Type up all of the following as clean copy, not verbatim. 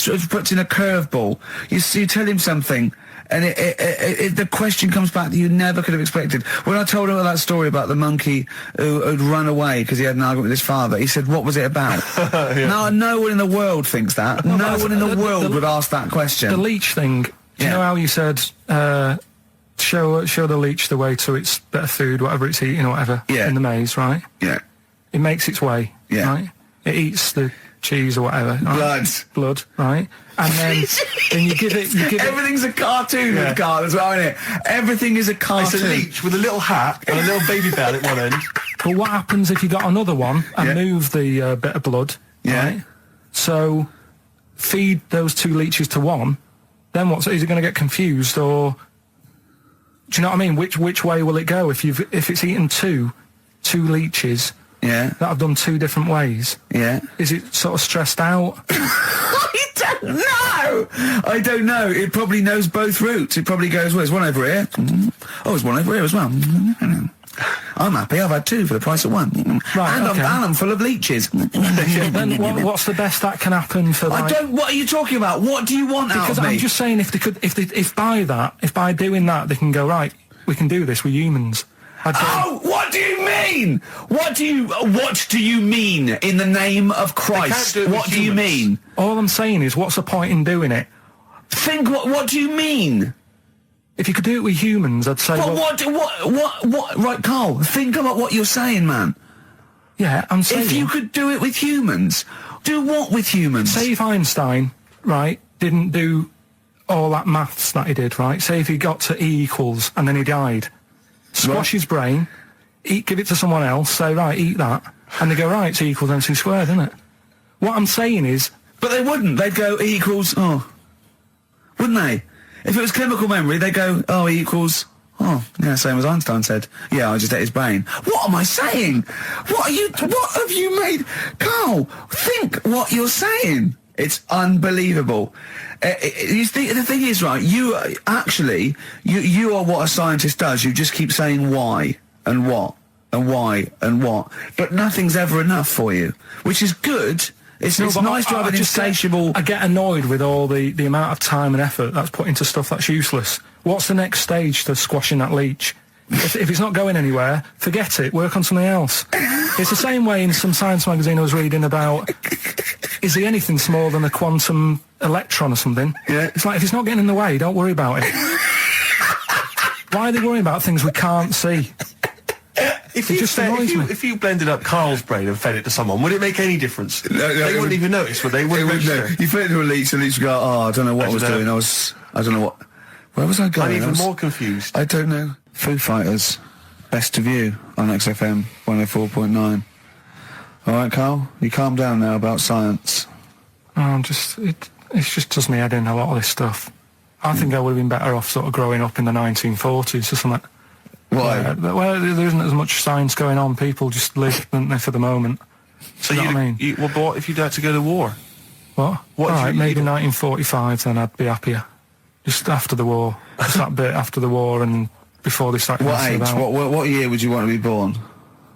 always puts in a curveball. You tell him something, and the question comes back that you never could have expected. When I told him that story about the monkey who'd run away because he had an argument with his father, he said, "What was it about?" Now, no one in the world thinks that. No one in the world would ask that question. The leech thing. Do you know how you said, show the leech the way to its better food, whatever it's eating or whatever, in the maze, right? Yeah. It makes its way, right? It eats the cheese or whatever. Right? Blood, right? And then you give it... Everything's a cartoon with Carl as well, isn't it? Everything is a cartoon. It's a leech with a little hat and a little baby bell at one end. But what happens if you got another one and move the bit of blood, right? So, feed those two leeches to one, then is it going to get confused, or... Do you know what I mean? Which way will it go if it's eaten two leeches that have done two different ways? Yeah. Is it sort of stressed out? I don't know. It probably knows both routes. It probably goes, well, there's one over here. Oh, there's one over here as well. I'm happy. I've had two for the price of one. Right, and I'm full of leeches. Then what's the best that can happen for? What are you talking about? What do you want out of me? Because I'm just saying, if by doing that, they can go, right, we can do this. We're humans. What do you mean? What do you mean in the name of Christ? What do you mean? All I'm saying is, what's the point in doing it? What do you mean? If you could do it with humans, I'd say... What? Right, Carl, think about what you're saying, man. Yeah, I'm saying... If you could do it with humans, do what with humans? Say if Einstein, right, didn't do all that maths that he did, right? Say if he got to E equals and then he died. Squash his brain, give it to someone else, say, right, eat that. And they go, right, it's E equals MC squared, isn't it? What I'm saying is... But they wouldn't. They'd go, E equals... Oh. Wouldn't they? If it was chemical memory, they go, oh, E equals... Oh, yeah, same as Einstein said. Yeah, I just ate his brain. What am I saying? What have you made? Carl, think what you're saying. It's unbelievable. The thing is, right, you are what a scientist does. You just keep saying why, and what, and why, and what. But nothing's ever enough for you, which is good. It's nice to have an insatiable... I get annoyed with all the amount of time and effort that's put into stuff that's useless. What's the next stage to squashing that leech? If it's not going anywhere, forget it, work on something else. It's the same way in some science magazine I was reading about, is he anything smaller than a quantum electron or something? Yeah. It's like, if it's not getting in the way, don't worry about it. Why are they worrying about things we can't see? If you blended up Carl's brain and fed it to someone, would it make any difference? They wouldn't even notice, would they? You fed it to a leech, and the leech would go, oh, I don't know what I was doing. I don't know what... Where was I going? I'm even more confused. I don't know. Foo Fighters, Best of You on XFM 104.9. All right, Carl, you calm down now about science. It just does me head in, a lot of this stuff. I think I would have been better off sort of growing up in the 1940s or something. Why? Well, there isn't as much science going on. People just live, don't they, for the moment. So you know what I mean? But what if you'd had to go to war? What? All right, maybe 1945, then I'd be happier. Just after the war. Just that bit after the war and before they started messing about. What year would you want to be born?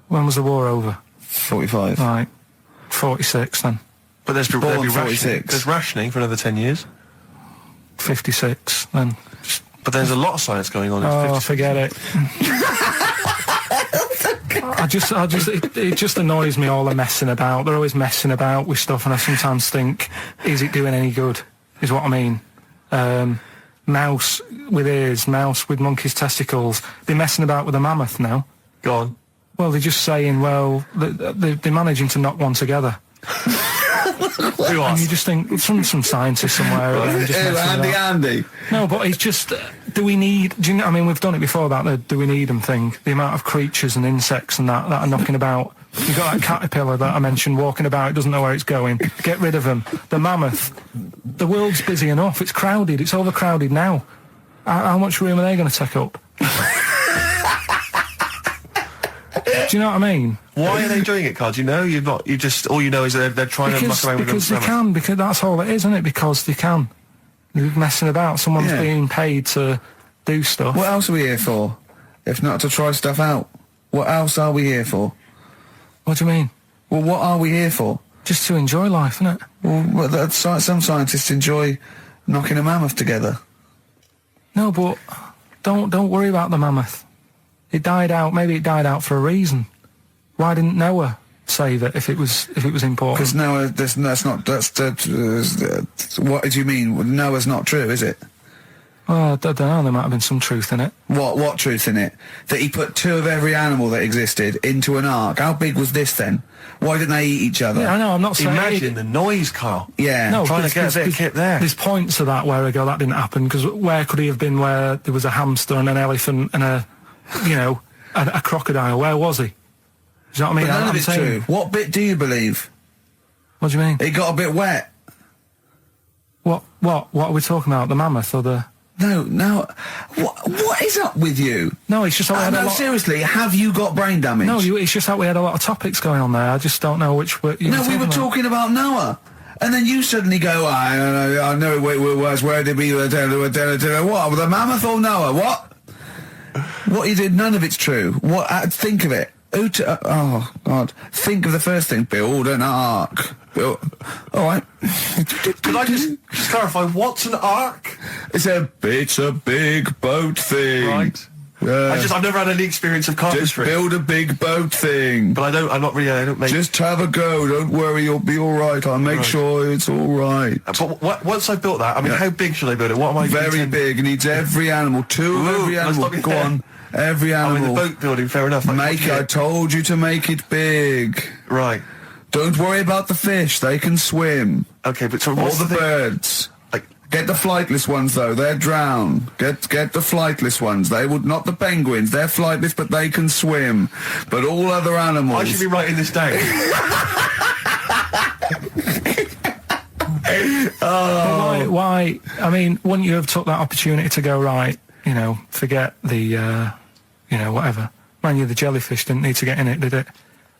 When was the war over? 45. Right. 46 then. But there's rationing for another 10 years. 56 then. But there's a lot of science going on. Oh, forget it. It just annoys me, all the messing about. They're always messing about with stuff, and I sometimes think, is it doing any good? Is what I mean. Mouse with ears, mouse with monkey's testicles. They're messing about with a mammoth now. Go on. Well, they're just saying, well, they're managing to knock one together. Who are? And you just think, some scientist somewhere. Andy. No, but it's just, do we need, I mean, we've done it before, about the do we need them thing. The amount of creatures and insects and that are knocking about. You've got that caterpillar that I mentioned walking about, it doesn't know where it's going. Get rid of them. The mammoth. The world's busy enough. It's crowded. It's overcrowded now. How much room are they going to take up? Do you know what I mean? Why are they doing it, Carl? Do you know? All you know is that they're trying to muck around with them. Because they can, because that's all it is, isn't it? Because they can. They're messing about. Someone's being paid to do stuff. What else are we here for? If not to try stuff out. What else are we here for? What do you mean? Well, what are we here for? Just to enjoy life, isn't it? Well, that's, some scientists enjoy knocking a mammoth together. No, but don't worry about the mammoth. It died out. Maybe it died out for a reason. Why didn't Noah save it if it was important? Because Noah, what do you mean? Noah's not true, is it? Well, I don't know. There might have been some truth in it. What truth in it? That he put 2 of every animal that existed into an ark. How big was this then? Why didn't they eat each other? Yeah, I know. I'm not saying. Imagine the noise, Carl. Yeah. No, trying to get a bit of kit there. There's points to that where I go, that didn't happen, because where could he have been where there was a hamster and an elephant and a crocodile? Where was he? Do you know what I mean? But none of it's true. What bit do you believe? What do you mean? It got a bit wet. What are we talking about? The mammoth or the... No. What is up with you? No, it's just that we had a lot... seriously, have you got brain damage? No, it's just that we had a lot of topics going on there. I just don't know which... We were talking about Noah. And then you suddenly go, I know where did we... What? The mammoth or Noah? What? What you did, none of it's true. What? Think of it. Oh, God. Think of the first thing. Build an ark. All right. Could I just clarify, what's an ark? It's a big boat thing. Right. I've never had any experience of carpentry. Just build a big boat thing. But I don't make... Just have a go. Don't worry, you'll be all right. I'll make sure it's all right. But once I've built that, how big should I build it? What am I... Very big. It needs every animal. 2 of every animal. Go on. Every animal. the boat building, fair enough. I told you to make it big. Right. Don't worry about the fish. They can swim. Okay, but so all the birds. Get the flightless ones though. They're drowned. Get the flightless ones. They would not the penguins. They're flightless, but they can swim. But all other animals. I should be writing this down. Why? I mean, wouldn't you have took that opportunity to go, right? Forget the, whatever. Man, the jellyfish didn't need to get in it, did it?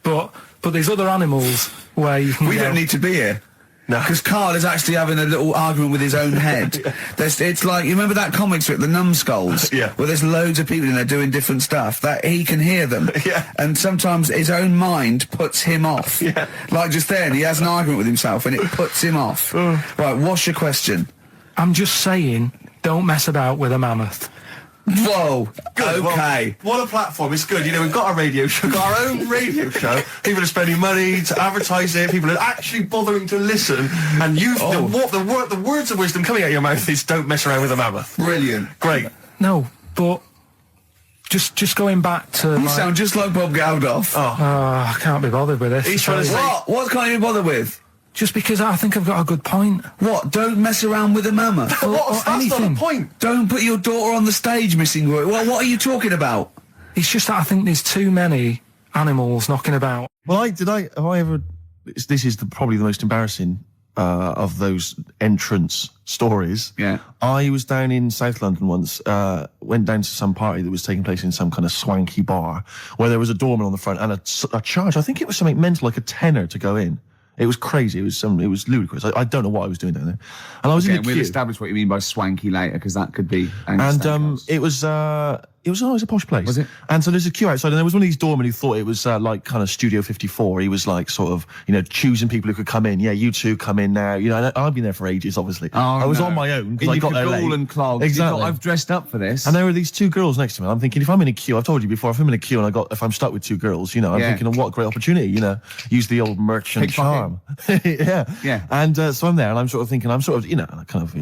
But there's other animals where you can. We don't need to be here. No, because Karl is actually having a little argument with his own head. It's like, you remember that comic strip, The Numbskulls? Yeah. Where there's loads of people in there doing different stuff, that he can hear them. Yeah. And sometimes his own mind puts him off. Yeah. Like just then, he has an argument with himself and it puts him off. Right, what's your question? I'm just saying, don't mess about with a mammoth. Whoa, good. Okay. Well, what a platform. It's good. We've got a radio show, got our own radio show. People are spending money to advertise it. People are actually bothering to listen. And the words of wisdom coming out of your mouth is don't mess around with a mammoth. Brilliant. Great. No, but just going back to... You sound just like Bob Geldof. I can't be bothered with this. He's trying to say... What can't you be bothered with? Just because I think I've got a good point. What? Don't mess around with a mammoth? That's not a point. Don't put your daughter on the stage, missing word. What are you talking about? It's just that I think there's too many animals knocking about. Well, have I ever... This is probably the most embarrassing of those entrance stories. Yeah. I was down in South London once, went down to some party that was taking place in some kind of swanky bar, where there was a doorman on the front and a charge. I think it was something mental, like a tenner to go in. It was crazy. It was ludicrous. I don't know what I was doing down there. And I was in the queue. We'll establish what you mean by swanky later, because that could be... it was a posh place. Was it? And so there's a queue outside, and there was one of these doormen who thought it was like kind of Studio 54. He was like sort of, choosing people who could come in. Yeah, you two come in now. And I've been there for ages, obviously. I was on my own because I got there late. And clogs. Exactly. I've dressed up for this. And there were these 2 girls next to me. I'm thinking, if I'm in a queue, I've told you before, if I'm in a queue and if I'm stuck with 2 girls, I'm thinking, what a great opportunity, use the old merchant charm. Yeah. And so I'm there, and I'm sort of thinking, I kind of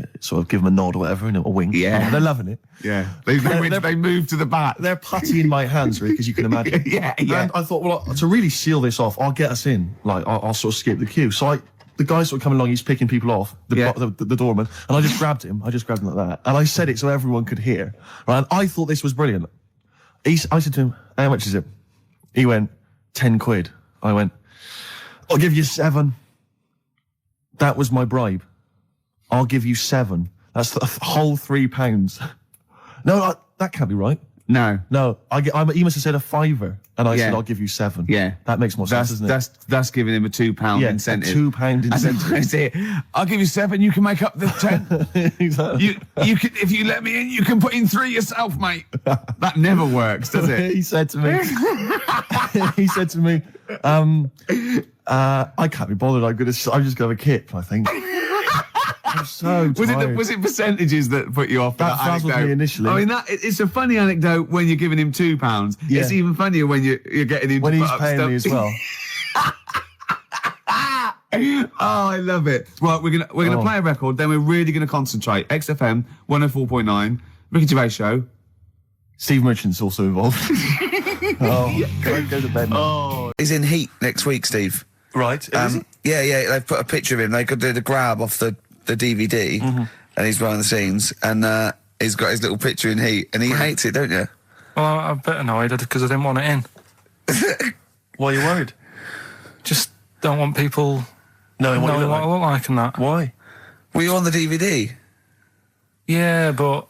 give them a nod or whatever, a wink. Yeah. They're loving it. Yeah. They moved to the back. They're putty in my hands, really, because you can imagine. Yeah. And I thought, well, to really seal this off, I'll get us in. Like, I'll sort of skip the queue. So the guy sort of coming along, he's picking people off, the doorman, and I just grabbed him. like that. And I said it so everyone could hear. Right? And I thought this was brilliant. I said to him, how much is it? He went, 10 quid. I went, I'll give you 7. That was my bribe. I'll give you 7. That's the whole £3. No, that can't be right. No. He must have said a £5, and I said I'll give you 7. Yeah, that makes more sense, doesn't it? That's giving him a £2 incentive. A £2 incentive. I'll give you 7. You can make up the 10. Exactly. You can, if you let me in, you can put in 3 yourself, mate. That never works, does it? He said to me. I can't be bothered. I'm just gonna have a kip, I think. I'm so tired. Was it percentages that put you off? That frazzled me initially. I mean, it's a funny anecdote when you're giving him £2. Yeah. It's even funnier when you're getting him when to he's put up paying stuff. me as well. Oh, I love it. Right, we're gonna play a record, then we're really gonna concentrate. XFM 104.9, Ricky Gervais Show. Steve Merchant's also involved. Go to bed now. Oh, he's in Heat next week, Steve. Right. Yeah. They've put a picture of him. They could do the grab off the DVD, and he's behind the scenes, and he's got his little picture in Heat, and he hates it, don't you? Well, I'm a bit annoyed because I didn't want it in. Why are you worried? Just don't want people Knowing what you look I like. look like and that. Why? Were you on the DVD? Yeah, but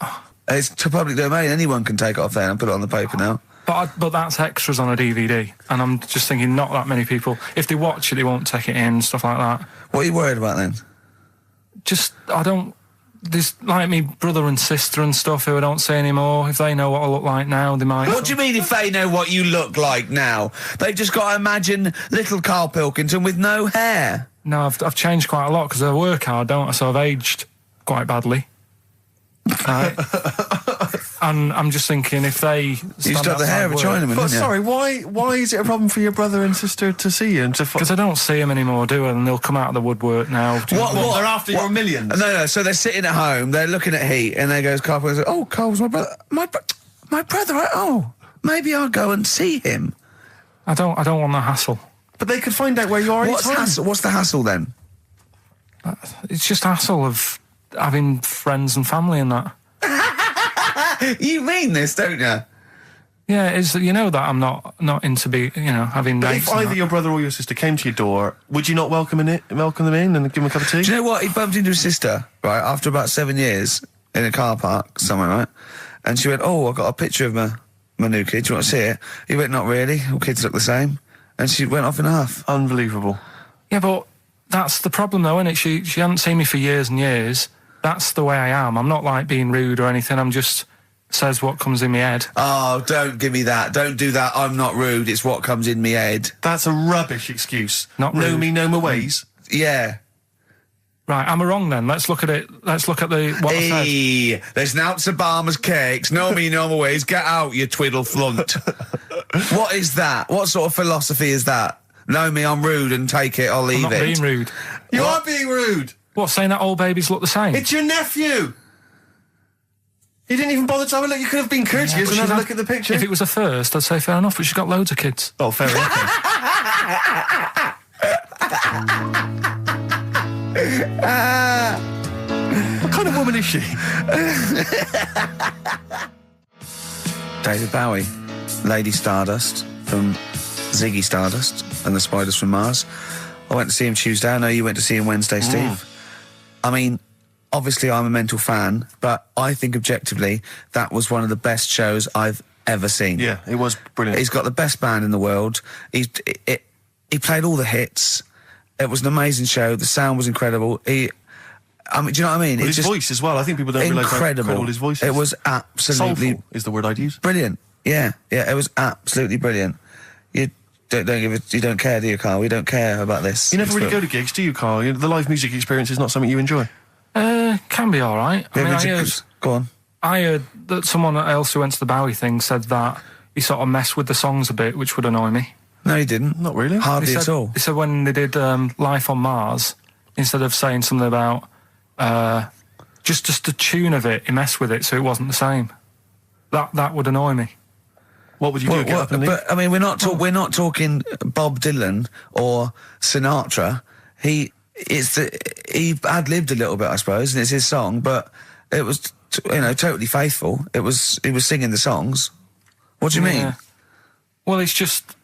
It's to public domain. Anyone can take it off there and put it on the paper now. but that's extras on a DVD, and I'm just thinking not that many people. If they watch it, they won't take it in, stuff like that. What are you worried about then? Just there's like me brother and sister and stuff who I don't see anymore. If they know what I look like now, they might. What do you mean if they know what you look like now? They've just got to imagine little Karl Pilkington with no hair. No, I've changed quite a lot because I work hard, don't I? So I've aged quite badly. Right. And I'm just thinking if they You used to have the hair of a Chinaman, But didn't you? sorry, why is it a problem for your brother and sister to see you and to? because I don't see them anymore, do I? And they'll come out of the woodwork now. What? They're after your millions. No. So they're sitting at home, they're looking at Heat, and there goes Karl Pilkington. Oh, Karl's my brother. My brother. Oh, maybe I'll go and see him. I don't want the hassle. But they could find out where you are. What's the hassle then? It's just hassle of having friends and family and that. You mean this, don't you? Yeah, it's you know that I'm not into having But mates. if either your brother or your sister came to your door, would you not welcome them in and give them a cup of tea? Do you know what? He bumped into his sister, right, after about 7 years in a car park somewhere, right? And she went, oh, I've got a picture of my new kid. Do you want to see it? He went, not really. All kids look the same. And she went off in half. Unbelievable. Yeah, but that's the problem though, isn't it? She hadn't seen me for years and years. That's the way I am. I'm not like being rude or anything. I'm just says what comes in my head. Oh, don't give me that. Don't do that. I'm not rude. It's what comes in me head. That's a rubbish excuse. Not know rude. me, know my ways. Yeah. Right, am I wrong then? Let's look at it. Let's look at what I said. Hey, there's Nouts Obama's cakes. Know me, know my ways. Get out, you twiddle flunt. What is that? What sort of philosophy is that? Know me, I'm rude and take it, I'll leave I'm not it. being rude. You are being rude. What, saying that all babies look the same? It's your nephew. You didn't even bother to have a look. You could have been courteous and had a look at the picture. If it was a first, I'd say fair enough, but she's got loads of kids. Oh, fair enough. What kind of woman is she? David Bowie, Lady Stardust from Ziggy Stardust and the Spiders from Mars. I went to see him Tuesday. I know you went to see him Wednesday, Steve. I mean, obviously I'm a mental fan, but I think objectively that was one of the best shows I've ever seen. Yeah, it was brilliant. He's got the best band in the world. He played all the hits. It was an amazing show. The sound was incredible. Do you know what I mean? Well, his voice as well. I think people don't realise how incredible his voice is. It was absolutely soulful is the word I'd use. Brilliant. Yeah, it was absolutely brilliant. You don't care, do you, Karl? We don't care about this. You never really go to gigs, do you, Karl? The live music experience is not something you enjoy. Can be all right. Go on. I heard that someone else who went to the Bowie thing said that he sort of messed with the songs a bit, which would annoy me. No, he didn't. Not really. Hardly at all. He said when they did Life on Mars, instead of saying something about just the tune of it, he messed with it so it wasn't the same. That would annoy me. What would you do? Get up and leave? But I mean, we're not talking Bob Dylan or Sinatra. He ad-libbed a little bit, I suppose, and it's his song, but it was totally faithful. He was singing the songs. What do you mean? Well, it's just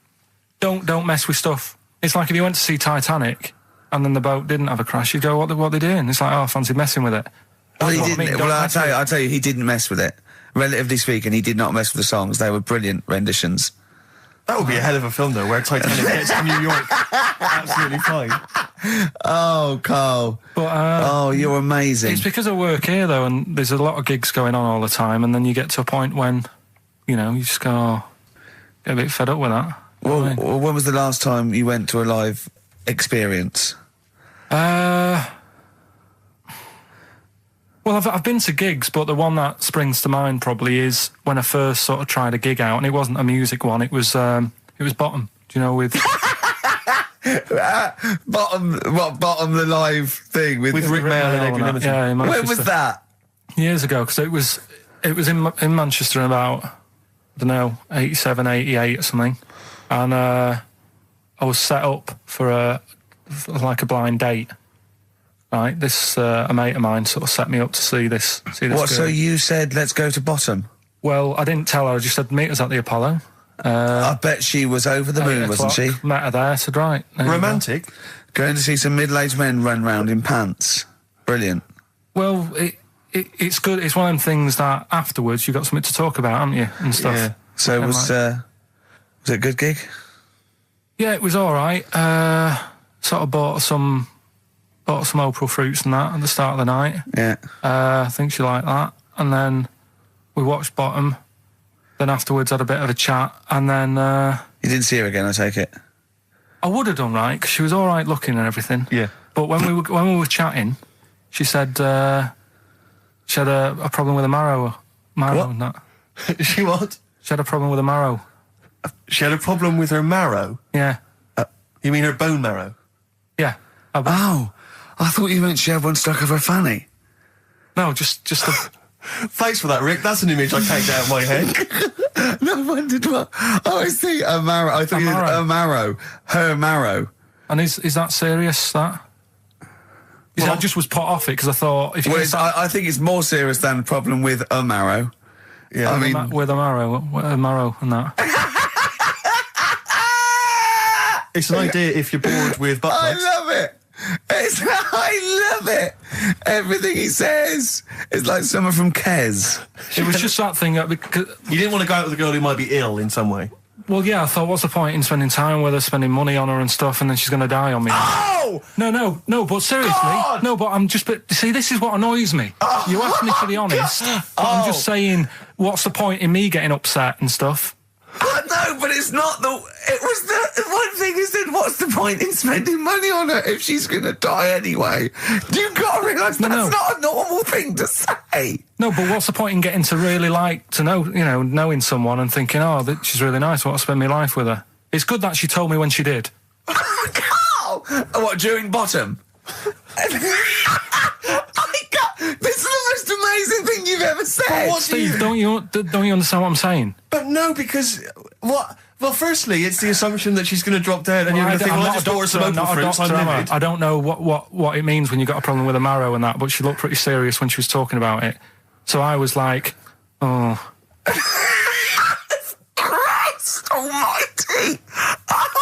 don't mess with stuff. It's like if you went to see Titanic and then the boat didn't have a crash, you'd go, what are they doing? It's like, oh, I fancy messing with it. Well, he That's what I didn't. mean, Well, don't I'll tell you, he didn't mess with it. Relatively speaking, he did not mess with the songs. They were brilliant renditions. That would be a hell of a film, though, where Titanic gets to New York. Absolutely fine. Oh, Karl. But, you're amazing. It's because I work here, though, and there's a lot of gigs going on all the time, and then you get to a point when, you just go, get a bit fed up with that. Well, when was the last time you went to a live experience? Well, I've been to gigs, but the one that springs to mind probably is when I first sort of tried a gig out, and it wasn't a music one. It was Bottom. Do you know with Bottom the live thing with Rick Mail and Equanimity? Yeah, in Manchester. When was that? Years ago, because it was in Manchester in about, I don't know, 87, 88 or something, and I was set up for a blind date. Right, this a mate of mine sort of set me up to see this. What? girl. So you said let's go to Bottom? Well, I didn't tell her. I just said meet us at the Apollo. I bet she was over the moon, wasn't she? Met her there. Said right. Romantic. Going to see some middle-aged men run round in pants. Brilliant. Well, it's good. It's one of them things that afterwards you've got something to talk about, haven't you, and stuff. Yeah. So was it a good gig? Yeah, it was all right. Sort of bought some April fruits and that at the start of the night. Yeah. I think she liked that. And then we watched Bottom. Then afterwards had a bit of a chat. And then... You didn't see her again, I take it? I would have done, right, because she was all right looking and everything. Yeah. But when we were chatting, she said she had a problem with a marrow What? and that. She what? She had a problem with a marrow. She had a problem with her marrow? Yeah. You mean her bone marrow? Yeah. Oh, I thought you meant she had one stuck of her fanny. No, just a... Thanks for that, Rick. That's an image I can't get out of my head. No, I wondered what... Oh, I see, a marrow. I thought you meant a marrow. Her marrow. And is that serious, that? I just was put off it because I thought... if you I think it's more serious than the problem with a marrow. Yeah, I mean... with a marrow and that. It's an idea if you're bored with butt I plugs. love it. I love it. Everything he says is like someone from Kes. It was just that thing that... because, You didn't want to go out with a girl who might be ill in some way. well, yeah, I thought, what's the point in spending time with her, spending money on her and stuff, and then she's going to die on me? Oh! No, but seriously. God! No, but I'm just... But, see, this is what annoys me. You asked me to be honest, but I'm just saying, what's the point in me getting upset and stuff? No, but it's not the... It was the one thing he said, what's the point in spending money on her if she's going to die anyway? You've got to realise that's not a normal thing to say. No, but what's the point in getting to really like to know, knowing someone and thinking, oh, she's really nice, I want to spend my life with her. It's good that she told me when she did. Carl! What, during Bottom? This is the most amazing thing you've ever said. Steve, don't you understand what I'm saying? But no, because what? Well, firstly, it's the assumption that she's going to drop dead, and you're going to think, well, I just bought her some April fruits, I'm livid. I don't know what it means when you got a problem with a marrow and that, but she looked pretty serious when she was talking about it. So I was like, oh. Christ almighty.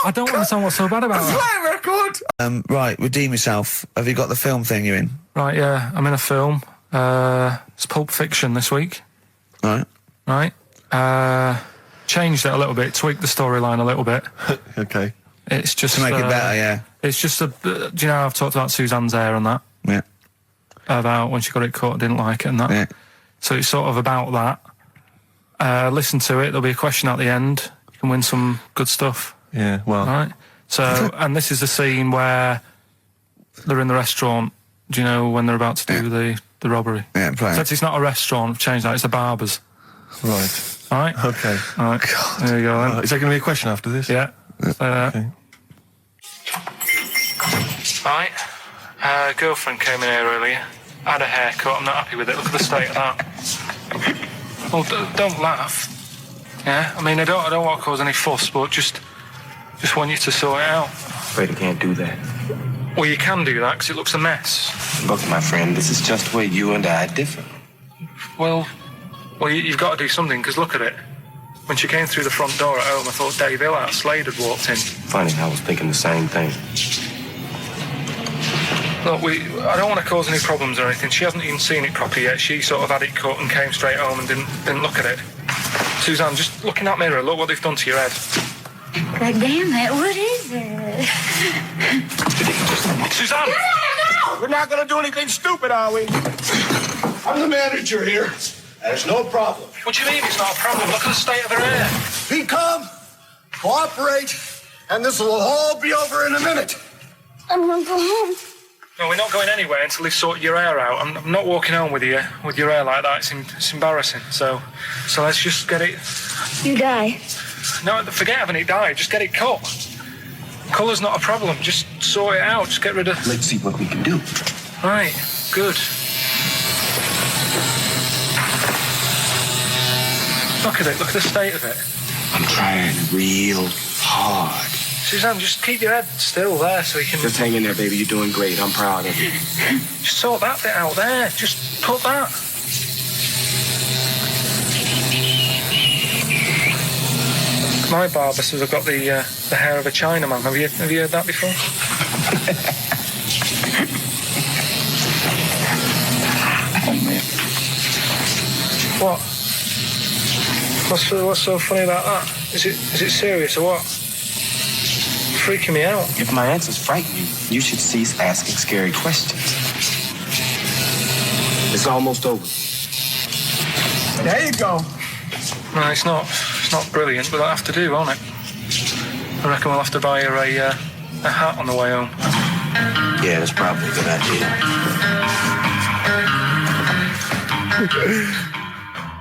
I don't understand what's so bad about that. Play a record. Right, redeem yourself. Have you got the film thing you're in? Right, yeah, I'm in a film. It's Pulp Fiction this week. Right. Changed it a little bit, tweaked the storyline a little bit. Okay. It's just To make it better, yeah. It's just do you know how I've talked about Suzanne's hair and that? Yeah. About when she got it cut, didn't like it and that. Yeah. So it's sort of about that. Listen to it, there'll be a question at the end. You can win some good stuff. Yeah, well. Right? So, and this is the scene where they're in the restaurant, do you know, when they're about to do the robbery. Yeah, play So it. it's not a restaurant, I've changed that, it's the barber's. Right. All right? Okay. All right. God. There you go then. Is there going to be a question after this? Yeah. Okay. Right. Girlfriend came in here earlier. Had a haircut. I'm not happy with it. Look at the state of that. Well, don't laugh. Yeah. I mean, I don't want to cause any fuss, but just want you to sort it out. Afraid I can't do that. Well, you can do that because it looks a mess. Look, my friend, this is just where you and I differ. Well, you've got to do something because look at it. When she came through the front door at home, I thought Dave Hill out Slade had walked in. Funny, I was thinking the same thing. Look, I don't want to cause any problems or anything. She hasn't even seen it properly yet. She sort of had it cut and came straight home and didn't look at it. Suzanne, just look in that mirror. Look what they've done to your head. God damn it, what is it? Suzanne! No! We're not gonna do anything stupid, are we? I'm the manager here. There's no problem. What do you mean it's not a problem? Look at the state of her hair. Be calm, cooperate, and this will all be over in a minute. I'm gonna go home. No, we're not going anywhere until they've sorted your hair out. I'm not walking home with you with your hair like that. It's embarrassing. So let's just get it. You die. No, forget having it dye. Just get it cut. Colour's not a problem. Just sort it out. Just get rid of. Let's see what we can do. Right. Good. Look at it. Look at the state of it. I'm trying real hard. Suzanne, just keep your head still there so you can... Just hang in there, baby. You're doing great. I'm proud of you. Just sort that bit out there. Just cut that. My barber says I've got the hair of a Chinaman. Have you heard that before? Oh, man. What? What's so funny about that? Is it serious or what? Freaking me out. If my answers frighten you, you should cease asking scary questions. It's almost over. There you go. No, it's not brilliant, but that'll have to do, won't it? I reckon we'll have to buy her a hat on the way home. Yeah, that's probably a good idea.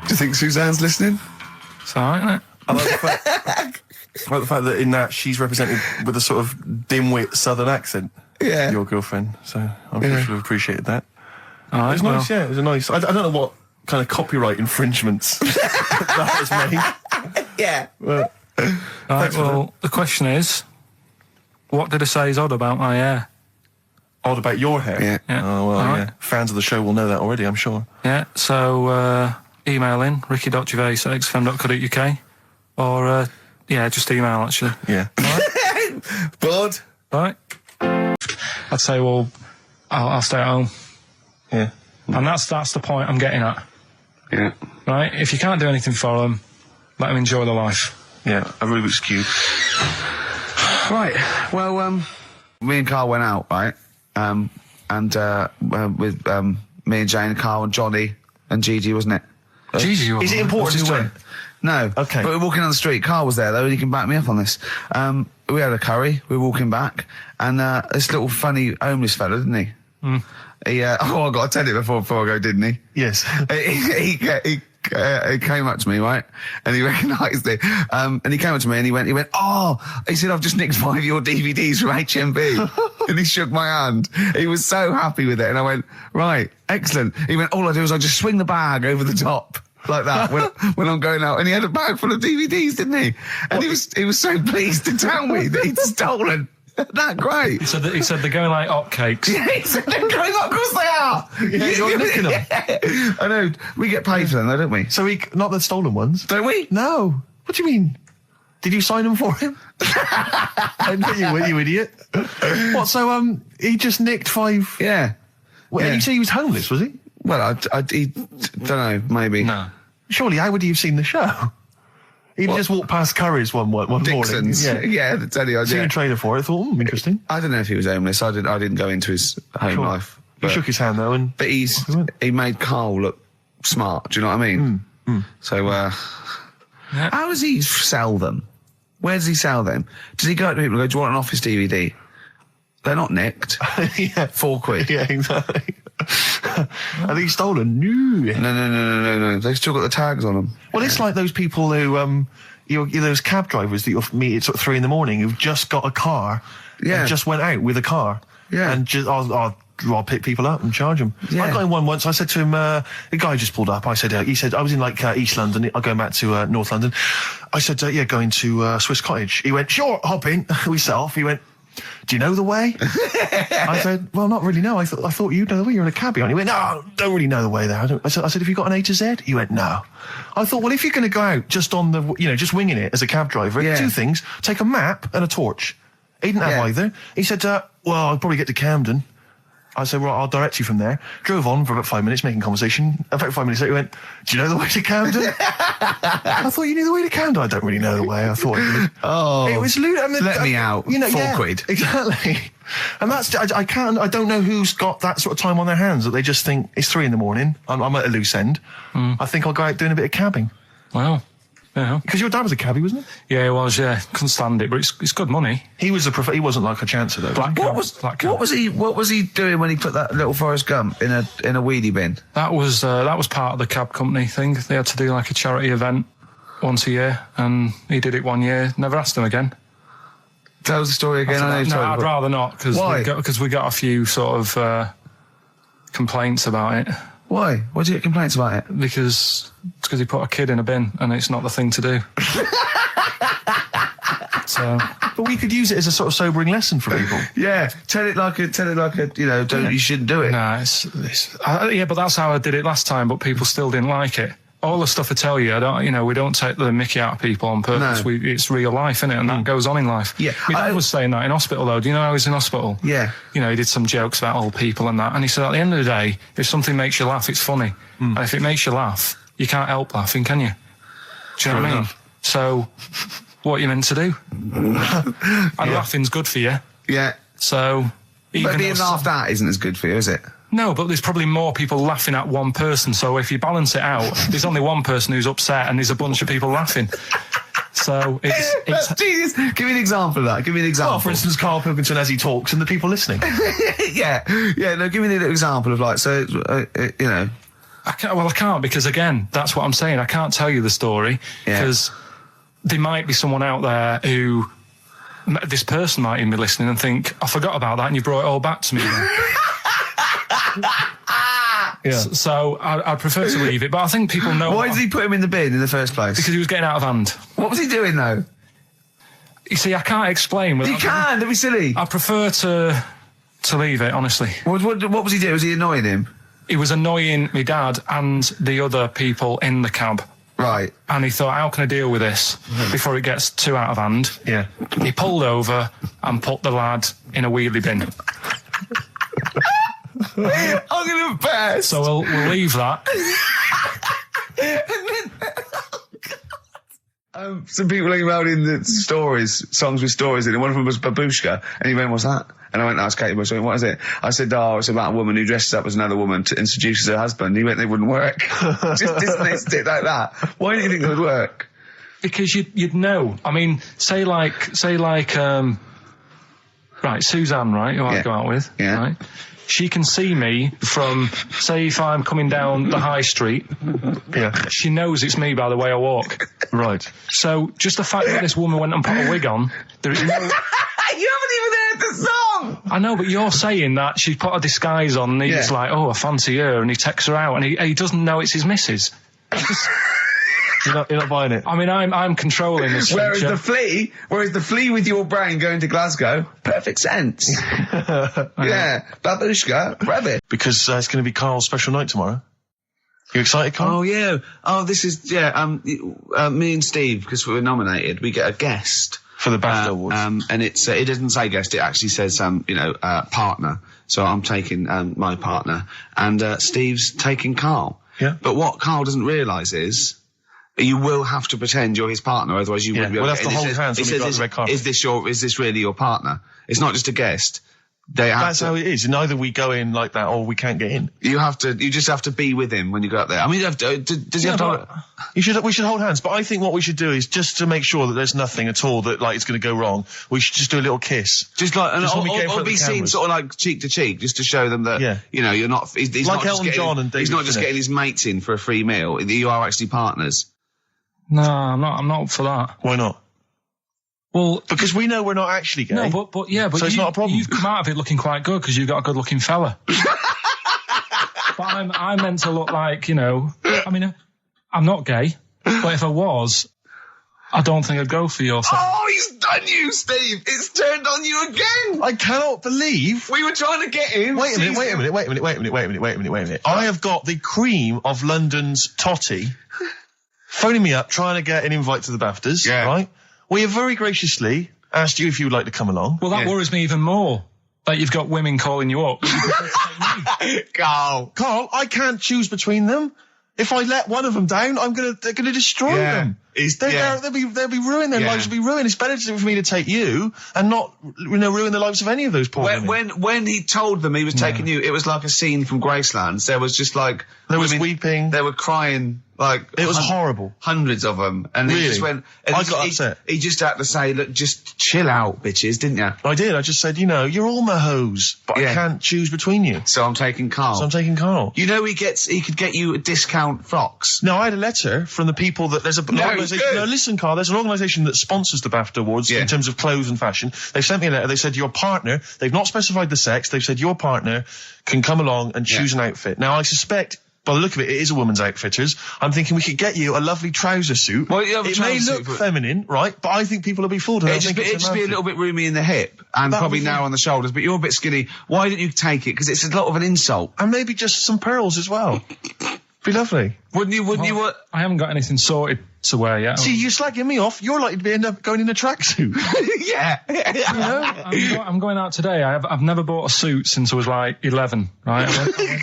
Do you think Suzanne's listening? It's alright, isn't it? I like the fact that in that she's represented with a sort of dimwit southern accent. Yeah. Your girlfriend. So I'm sure she'll have appreciated that. All right, It was nice, yeah. It was a nice... I don't know what kind of copyright infringements that was made. Yeah. Well, All right, well, the question is, what did I say is odd about my hair? odd about your hair? Yeah. Yeah. Oh, well, All yeah. right. Fans of the show will know that already, I'm sure. Yeah, so email in, ricky.gervais@xfm.co.uk or, just email, actually. Yeah. Bored? Right? I'd say, well, I'll stay at home. Yeah. And that's the point I'm getting at. Yeah. Right? If you can't do anything for them, let them enjoy their life. Yeah, a Rubik's Cube. Right. Well, me and Carl went out, right? With me and Jane, Carl and Johnny and Gigi, wasn't it? Gigi, Is it important who went? No. Okay. But we're walking down the street. Carl was there, though, and he can back me up on this. We had a curry. We were walking back, and this little funny homeless fella, didn't he? Mm. He, I got to tell it before I go, didn't he? Yes. He came up to me, right? And he recognised it. And he came up to me and he went, he said, I've just nicked 5 of your DVDs from HMV. And he shook my hand. He was so happy with it. And I went, right, excellent. He went, all I do is I just swing the bag over the top. Like that when I'm going out, and he had a bag full of DVDs, didn't he? And he was so pleased to tell me that he'd stolen. That great. He said they're going like hotcakes. Yeah, he said they're going up. Of course they are. Yeah, you're nicking them. Yeah. I know. We get paid for them, though, don't we? So not the stolen ones? Don't we? No. What do you mean? Did you sign them for him? I know you would, you idiot. What, so he just nicked 5... Yeah. Well, Yeah. Did you say he was homeless, was he? Well, I don't know, maybe. No. Surely, how would he have seen the show? He'd just walked past Curry's one morning. Dixon's. Yeah. That's any idea. Seen a trailer for it. I thought, interesting. I don't know if he was homeless. I didn't go into his home Sure. life. He But, shook his hand, though, and... but he made Carl look smart. Do you know what I mean? So, how does he sell them? Where does he sell them? Does he go to people and go, do you want an Office DVD? They're not nicked. yeah. £4. Yeah, exactly. Are these stolen? No. No. They've still got the tags on them. Well, it's like those people who, those cab drivers that you'll meet at sort of 3 a.m. who've just got a car, Yeah. and just went out with a car, Yeah. and just I'll pick people up and charge them. Yeah. I got in one once. I said to him, the guy just pulled up. I said, he said I was in like East London. I'm going back to North London. I said, going to Swiss Cottage. He went, sure, hop in. We set off. He went, do you know the way? I said, well, not really, no. I thought you'd know the way. You're in a cabbie. And he went, no, don't really know the way there. I said, have you got an A to Z? He went, no. I thought, well, if you're going to go out just on the, just winging it as a cab driver, Yeah. 2 things. Take a map and a torch. He didn't have Yeah. either. He said, well, I'll probably get to Camden. I said, well, I'll direct you from there. Drove on for about 5 minutes, making conversation. About 5 minutes later, he went, do you know the way to Camden? I thought you knew the way to Camden. I don't really know the way. I thought I did. Oh. It was Let me out. £4. Exactly. And that's, I don't know who's got that sort of time on their hands that they just think it's 3 a.m. I'm at a loose end. I think I'll go out doing a bit of cabbing. Wow. Yeah. Because your dad was a cabbie, wasn't he? Yeah, he was, yeah. Couldn't stand it, but it's good money. He was he wasn't like a chancer, though. What was he doing when he put that little Forrest Gump in a weedy bin? That was part of the cab company thing. They had to do like a charity event once a year, and he did it one year. Never asked him again. Tell the story again. I'd rather not, because we got a few sort of complaints about it. Why? Why did you get complaints about it? Because he put a kid in a bin, and it's not the thing to do. So, but we could use it as a sort of sobering lesson for people. Yeah, tell it like a you shouldn't do it. Nah, yeah, but that's how I did it last time. But people still didn't like it. All the stuff I tell you, we don't take the mickey out of people on purpose. No. It's real life, innit? And that goes on in life. Yeah. My dad was saying that in hospital, though. Do you know how he was in hospital? Yeah. He did some jokes about old people and that. And he said, at the end of the day, if something makes you laugh, it's funny. And if it makes you laugh, you can't help laughing, can you? Do you know what I mean? So, what are you meant to do? And laughing's good for you. Yeah. So... But being laughed at isn't as good for you, is it? No, but there's probably more people laughing at one person, so if you balance it out, there's only one person who's upset and there's a bunch of people laughing. So it's genius. Give me an example of that. Give me an example. Well, for instance, Karl Pilkington as he talks and the people listening. Yeah. No, give me an example of I can't, because again, that's what I'm saying. I can't tell you the story because there might be someone out there who... This person might even be listening and think, I forgot about that and you brought it all back to me. So I'd prefer to leave it, but I think people know... Why did he put him in the bin in the first place? Because he was getting out of hand. What was he doing, though? You see, I can't explain. You can, don't be silly. I prefer to leave it, honestly. What was he doing? Was he annoying him? He was annoying my dad and the other people in the cab. Right. And he thought, how can I deal with this before it gets too out of hand? Yeah. He pulled over and put the lad in a wheelie bin. I'm going to burst. So we'll leave that. Some people emailed in the songs with stories in it. One of them was Babushka. And he went, what's that? And I went, that's Katie Bush. I went, what is it? I said, it's about a woman who dresses up as another woman to introduce her husband. He went, they wouldn't work. Just dismissed it like that. Why do you think it would work? Because you'd know. I mean, say like, right, Suzanne, right, who I go out with, right? She can see me from, say, if I'm coming down the high street. Yeah. She knows it's me by the way I walk. Right. So just the fact that this woman went and put a wig on, there is no... You haven't even heard the song! I know, but you're saying that she put a disguise on and he's like, oh, I fancy her, and he takes her out and he doesn't know it's his missus. You're not buying it. I mean, I'm controlling this. Whereas the flea with your brain going to Glasgow, perfect sense. Yeah, Babushka, rabbit. Because it's going to be Karl's special night tomorrow. You excited, Karl? Oh yeah. Oh, this is me and Steve, because we were nominated, we get a guest for the BAFTA Awards. And it doesn't say guest; it actually says partner. So I'm taking my partner, and Steve's taking Karl. Yeah. But what Karl doesn't realise is, you will have to pretend you're his partner, otherwise you wouldn't be able we'll have to hold hands when we go on the red carpet. Is this really your partner? It's not just a guest. That's how it is. And either we go in like that or we can't get in. You just have to be with him when you go up there. I mean, does he have to... We should hold hands, but I think what we should do is just to make sure that there's nothing at all that it's going to go wrong, we should just do a little kiss. Just like, or be seen sort of like cheek to cheek, just to show them that, you're not, he's like not Elton John and David he's not just Finnick. getting his mates in for a free meal. You are actually partners. No, I'm not up for that. Why not? Well, because we know we're not actually gay. No, but so it's not a problem. You've come out of it looking quite good because you've got a good-looking fella. But I'm meant to look like, I mean, I'm not gay, but if I was, I don't think I'd go for your thing. Oh, he's done you, Steve. It's turned on you again. I cannot believe we were trying to get him. Wait a minute. I have got the cream of London's totty phoning me up, trying to get an invite to the BAFTAs, right? We have very graciously asked you if you would like to come along. Well, that worries me even more, that you've got women calling you up. Karl, I can't choose between them. If I let one of them down, they're gonna destroy them. They'll be ruined. Their lives will be ruined. It's better for me to take you and not, ruin the lives of any of those poor women. When he told them he was taking you, it was like a scene from Graceland. There was just like there was weeping. They were crying. Like it was horrible. Hundreds of them, and really? He just went. And I got upset. He just had to say, "Look, just chill out, bitches," didn't you? I did. I just said, you're all my hoes, but I can't choose between you. So I'm taking Karl. You know, he could get you a discount frocks. No, I had a letter from the people that there's an organisation. No, listen, Karl. There's an organisation that sponsors the BAFTA Awards in terms of clothes and fashion. They sent me a letter. They said your partner. They've not specified the sex. They've said your partner can come along and choose an outfit. Now I suspect, by the look of it, it is a woman's outfitters. I'm thinking we could get you a lovely trouser suit. Well, it may look feminine, right? But I think people will be fooled. It'd just be a little bit roomy in the hip and probably narrow on the shoulders, but you're a bit skinny. Why didn't you take it? Because it's a lot of an insult. And maybe just some pearls as well. Be lovely. Wouldn't you? I haven't got anything sorted to wear yet. See, you're slagging me off. You're likely to end up going in a tracksuit. Yeah. I'm going out today. I've never bought a suit since I was like 11, right?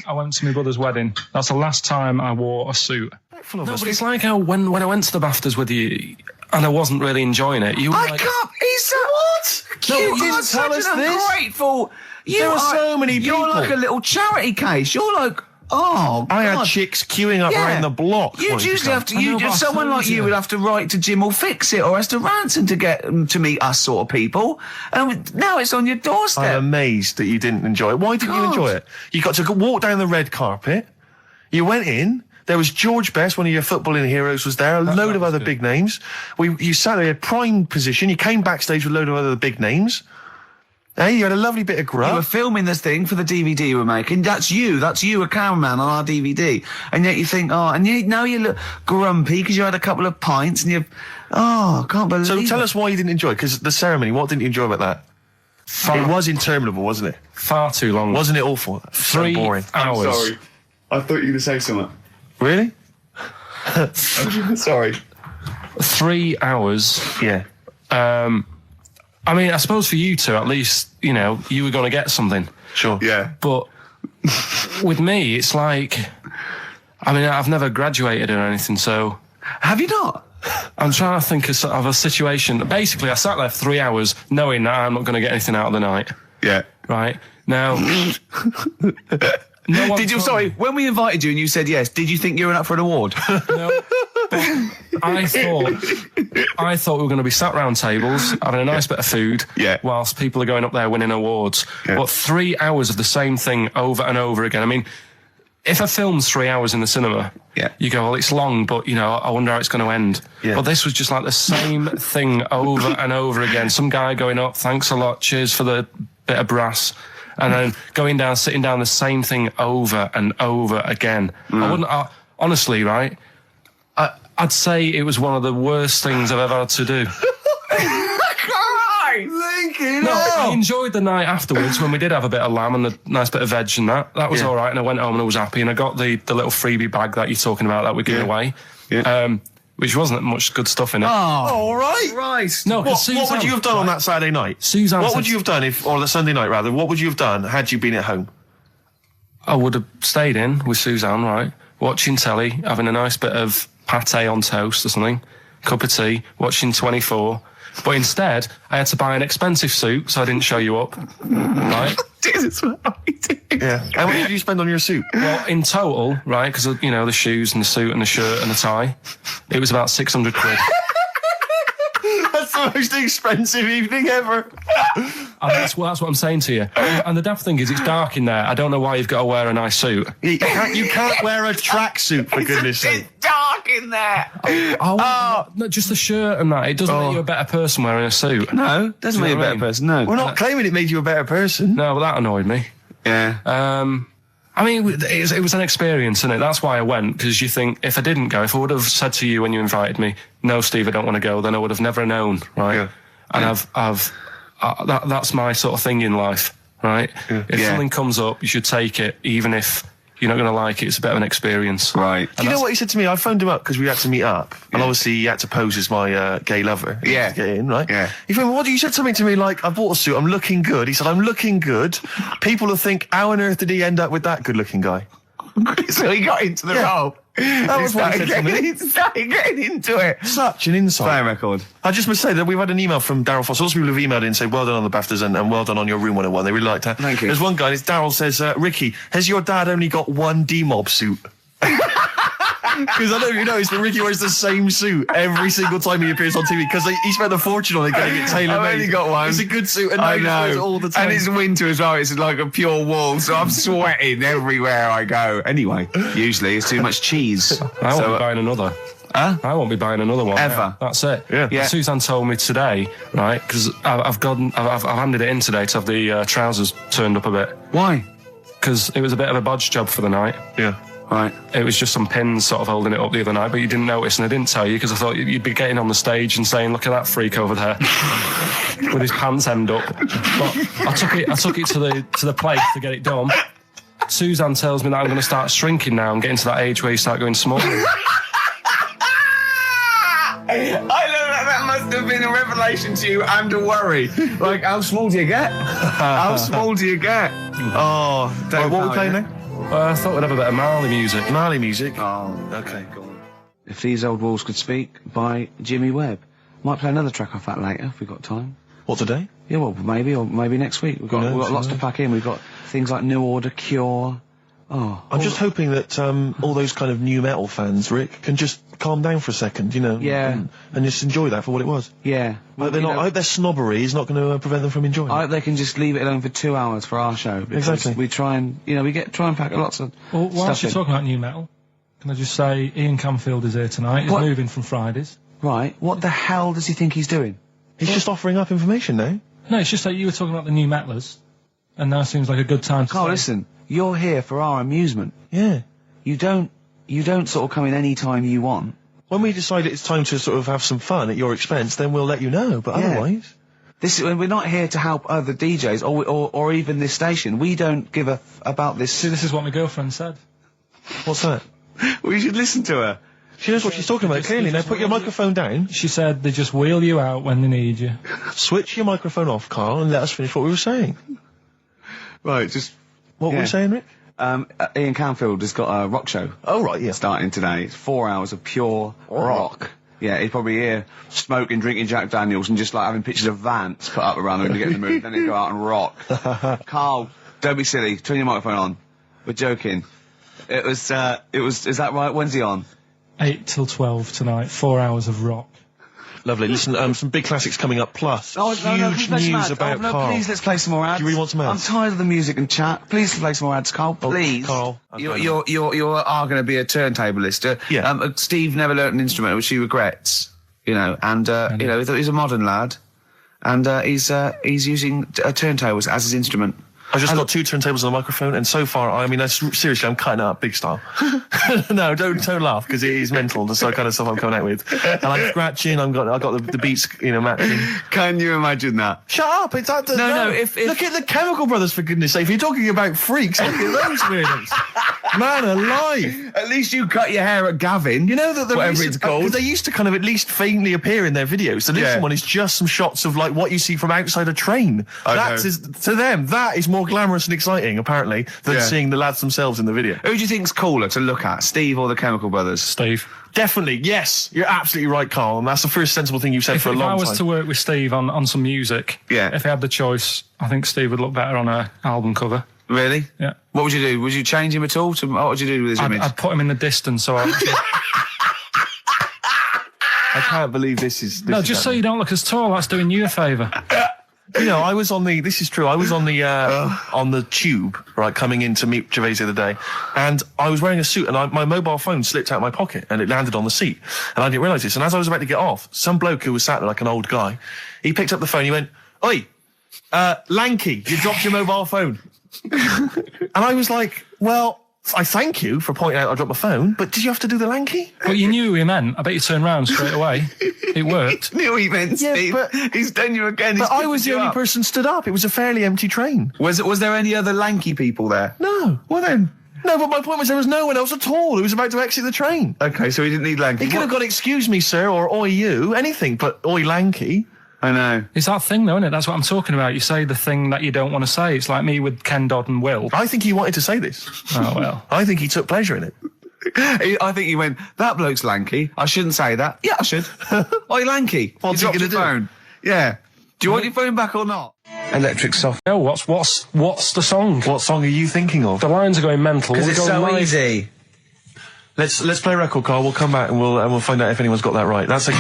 I went to my brother's wedding. That's the last time I wore a suit. No, but it's like how when I went to the BAFTAs with you and I wasn't really enjoying it, you were like... What? No, you didn't tell us this. Ungrateful. There are so many people. You're like a little charity case. You're like... Oh, God. I had chicks queuing up around the block. You'd usually have to. Someone like you would have to write to Jim or Fix It or Esther Ranson to get them to meet us sort of people. And now it's on your doorstep. I'm amazed that you didn't enjoy it. Why didn't you enjoy it? You got to walk down the red carpet. You went in. There was George Best, one of your footballing heroes, was there. A load of other big names. You sat there in a prime position. You came backstage with a load of other big names. Hey, you had a lovely bit of grub. You were filming this thing for the DVD you were making. That's you, a cameraman on our DVD. And yet you think, now you look grumpy because you had a couple of pints and I can't believe it. So tell us why you didn't enjoy it, because the ceremony, what didn't you enjoy about that? It was interminable, wasn't it? Far too long. Wasn't it awful? 3 boring. hours. I'm sorry. I thought you were going to say something. Really? Sorry. 3 hours. Yeah. I mean, I suppose for you two, at least, you were going to get something. Sure. Yeah. But with me, it's like, I mean, I've never graduated or anything, so... Have you not? I'm trying to think of a situation. Basically, I sat there for 3 hours knowing that I'm not going to get anything out of the night. Yeah. Right? Now... when we invited you and you said yes, did you think you were up for an award? No. I thought we were going to be sat round tables having a nice bit of food whilst people are going up there winning awards. But 3 hours of the same thing over and over again. I mean, if a film's 3 hours in the cinema, you go, well, it's long, but, I wonder how it's going to end. Yeah. But this was just like the same thing over and over again. Some guy going up, thanks a lot, cheers for the bit of brass. And then going down, sitting down, the same thing over and over again. Honestly, right, I'd say it was one of the worst things I've ever had to do. I enjoyed the night afterwards when we did have a bit of lamb and a nice bit of veg and that. That was all right, and I went home and I was happy, and I got the little freebie bag that you're talking about that we're giving away. Yeah. Which wasn't much good stuff in it. Oh, all right. Right. No, what would you have done on that Saturday night? Suzanne what would you have done or the Sunday night rather? What would you have done had you been at home? I would have stayed in with Suzanne, right? Watching telly, having a nice bit of pate on toast or something, cup of tea, watching 24. But instead, I had to buy an expensive suit, so I didn't show you up. Right? Yeah. How much did you spend on your suit? Well, in total, right, because, the shoes and the suit and the shirt and the tie, it was about 600 quid. That's the most expensive evening ever. And that's what I'm saying to you. And the daft thing is, it's dark in there. I don't know why you've got to wear a nice suit. You can't wear a tracksuit, for goodness sake. It's dark in there. No, just the shirt and that. It doesn't make you a better person wearing a suit. No, doesn't make you a better person, no. We're not claiming it made you a better person. No, but that annoyed me. Yeah. I mean, it was an experience, isn't it? That's why I went, because you think, if I didn't go, if I would have said to you when you invited me, no, Steve, I don't want to go, then I would have never known, right? Yeah. And that's my sort of thing in life, right? Yeah. If something comes up, you should take it, even if you're not going to like it. It's a bit of an experience. Right. Do you know what he said to me? I phoned him up because we had to meet up. And obviously he had to pose as my gay lover. Yeah. To get in, right? Yeah. He phoned, you said something to me like, I bought a suit, I'm looking good. He said, I'm looking good. People will think, how on earth did he end up with that good-looking guy? So he got into the role. That was what he said to me. He started getting into it. Such an insight. Play a record. I just must say that we've had an email from Daryl Foss. Lots of people have emailed in and say, well done on the BAFTAs and well done on your Room 101. They really liked that. Thank you. There's one guy, and it's Daryl says, Ricky, has your dad only got one D-Mob suit? Because I don't know if you noticed that Ricky wears the same suit every single time he appears on TV because he spent a fortune on it getting it tailor-made. I've only got one. It's a good suit and I he wears it all the time. And it's winter as well. It's like a pure wool, so I'm sweating everywhere I go. Anyway, usually it's too much cheese. I won't be buying another. Huh? I won't be buying another one. Ever. Yeah, that's it. Yeah. Suzanne told me today, right, because I've handed it in today to have the trousers turned up a bit. Why? Because it was a bit of a bodge job for the night. Yeah. Right. It was just some pins sort of holding it up the other night, but you didn't notice, and I didn't tell you because I thought you'd be getting on the stage and saying, "Look at that freak over there with his pants hemmed up." But I took it to the place to get it done. Suzanne tells me that I'm going to start shrinking now and getting to that age where you start going smaller. I know that must have been a revelation to you and a worry. Like, how small do you get? How small do you get? Oh, Right, what are we playing now? I thought we'd have a bit of Marley music. Marley music. Oh, Okay, go on. If These Old Walls Could Speak by Jimmy Webb. Might play another track off that later if we've got time. What, today? Yeah, well, maybe, or maybe next week. We've got lots to pack in. We've got things like New Order, Cure. Oh, I'm just hoping that all those kind of new metal fans, Rick, can just calm down for a second, you know, Yeah. and just enjoy that for what it was. yeah. I hope their snobbery is not going to prevent them from enjoying I it. hope they can just leave it alone for 2 hours for our show. Because Exactly. we try and, try and pack lots of Well, whilst stuff you're in. talking about new metal, can I just say Ian Camfield is here tonight. He's What? moving from Fridays. Right, what the hell does he think he's doing? He's just offering up information now. No, it's just that you were talking about the new metalers, and now seems like a good time to Carl, say- listen, you're here for our amusement. Yeah. You don't sort of come in any time you want. When we decide it's time to sort of have some fun at your expense, then we'll let you know, but Yeah. otherwise... We're not here to help other DJs or even this station. We don't give a about this. See, this is what my girlfriend said. What's that? We should listen to her. She knows what she's talking about, clearly. Now put your microphone down, She said they just wheel you out when they need you. switch your microphone off, Carl, and let us finish what we were saying. Right, just What were we saying, Rick? Ian Canfield has got a rock show Oh, right, yeah. starting today. It's 4 hours of pure rock. Yeah, he's probably here smoking, drinking Jack Daniels, and just like having pictures of Vance put up around him to get in the mood. Then he'd go out and rock. Carl, don't be silly. Turn your microphone on. We're joking. Is that right? When's he on? 8 till 12 tonight, 4 hours of rock. Lovely. Listen, some big classics coming up, plus huge let's news some ads. about no, Carl. Please, let's play some more ads. Do you really want some ads? I'm tired of the music and chat. Please play some more ads, Carl. Please. Carl. You are going to be a turntablist. Yeah. Steve never learnt an instrument, which he regrets. And he's a modern lad, and he's using turntables as his instrument. I just got 2 turntables and a microphone, and so far, I mean, seriously, I'm cutting it up big style. No, don't laugh, because it is mental, the kind of stuff I'm coming out with. And I'm scratching, I got the beats, matching. Can you imagine that? Shut up! It's that. No, if- look at the Chemical Brothers, for goodness sake. If you're talking about freaks, look at those weirdos. Man alive! At least you cut your hair at Gavin. You know that the whatever it's called. they used to kind of at least faintly appear in their videos. So this one is just some shots of like what you see from outside a train. To them, that is more glamorous and exciting, apparently, than seeing the lads themselves in the video. Who do you think's cooler to look at, Steve or the Chemical Brothers? Steve. Definitely, yes. You're absolutely right, Carl, and that's the first sensible thing you've said If for a I long was time. to work with Steve on some music, if I had the choice, I think Steve would look better on an album cover. Really? Yeah. What would you do? Would you change him at all? What would you do with his image? I'd put him in the distance, so I can't believe this is... No, just so you don't look as tall, that's doing you a favour. I was on this is true, I was on the tube, right, coming in to meet Gervais the other day, and I was wearing a suit, and my mobile phone slipped out of my pocket, and it landed on the seat, and I didn't realise this, and as I was about to get off, some bloke who was sat there like an old guy, he picked up the phone, he went, "Oi, Lanky, you dropped your mobile phone." And I was like, well, I thank you for pointing out I dropped my phone, but did you have to do the Lanky? But you knew who he meant. I bet you turned round straight away. It worked. Knew he meant, Yeah, Steve. but- He's done you again. But I was the only person stood up. It was a fairly empty train. Was there any other lanky people there? No. Well then. No, but my point was there was no one else at all who was about to exit the train. Okay, so he didn't need lanky. He could have gone, "Excuse me, sir," or "Oi, you," anything, but "Oi, Lanky." I know. It's that thing, though, isn't it? That's what I'm talking about. You say the thing that you don't want to say. It's like me with Ken Dodd and Will. I think he wanted to say this. Oh, well. I think he took pleasure in it. I think he went, that bloke's lanky. I shouldn't say that. Yeah, I should. Oi, lanky. What's he You dropped gonna your do? phone. Yeah. Do you want your phone back or not? Electric soft. No, what's the song? What song are you thinking of? The lines are going mental. Because We're it's going so live. easy. Let's play a record, Carl. We'll come back and we'll find out if anyone's got that right. That's a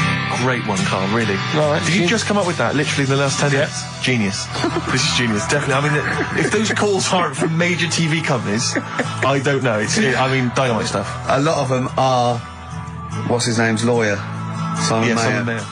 great one, Carl, really. Right. Did you just come up with that literally in the last 10 minutes? Genius. This is genius, definitely. I mean, if those calls aren't from major TV companies, I don't know. Dynamite stuff. A lot of them are, what's his name's lawyer? Simon Mayer. Simon Mayer.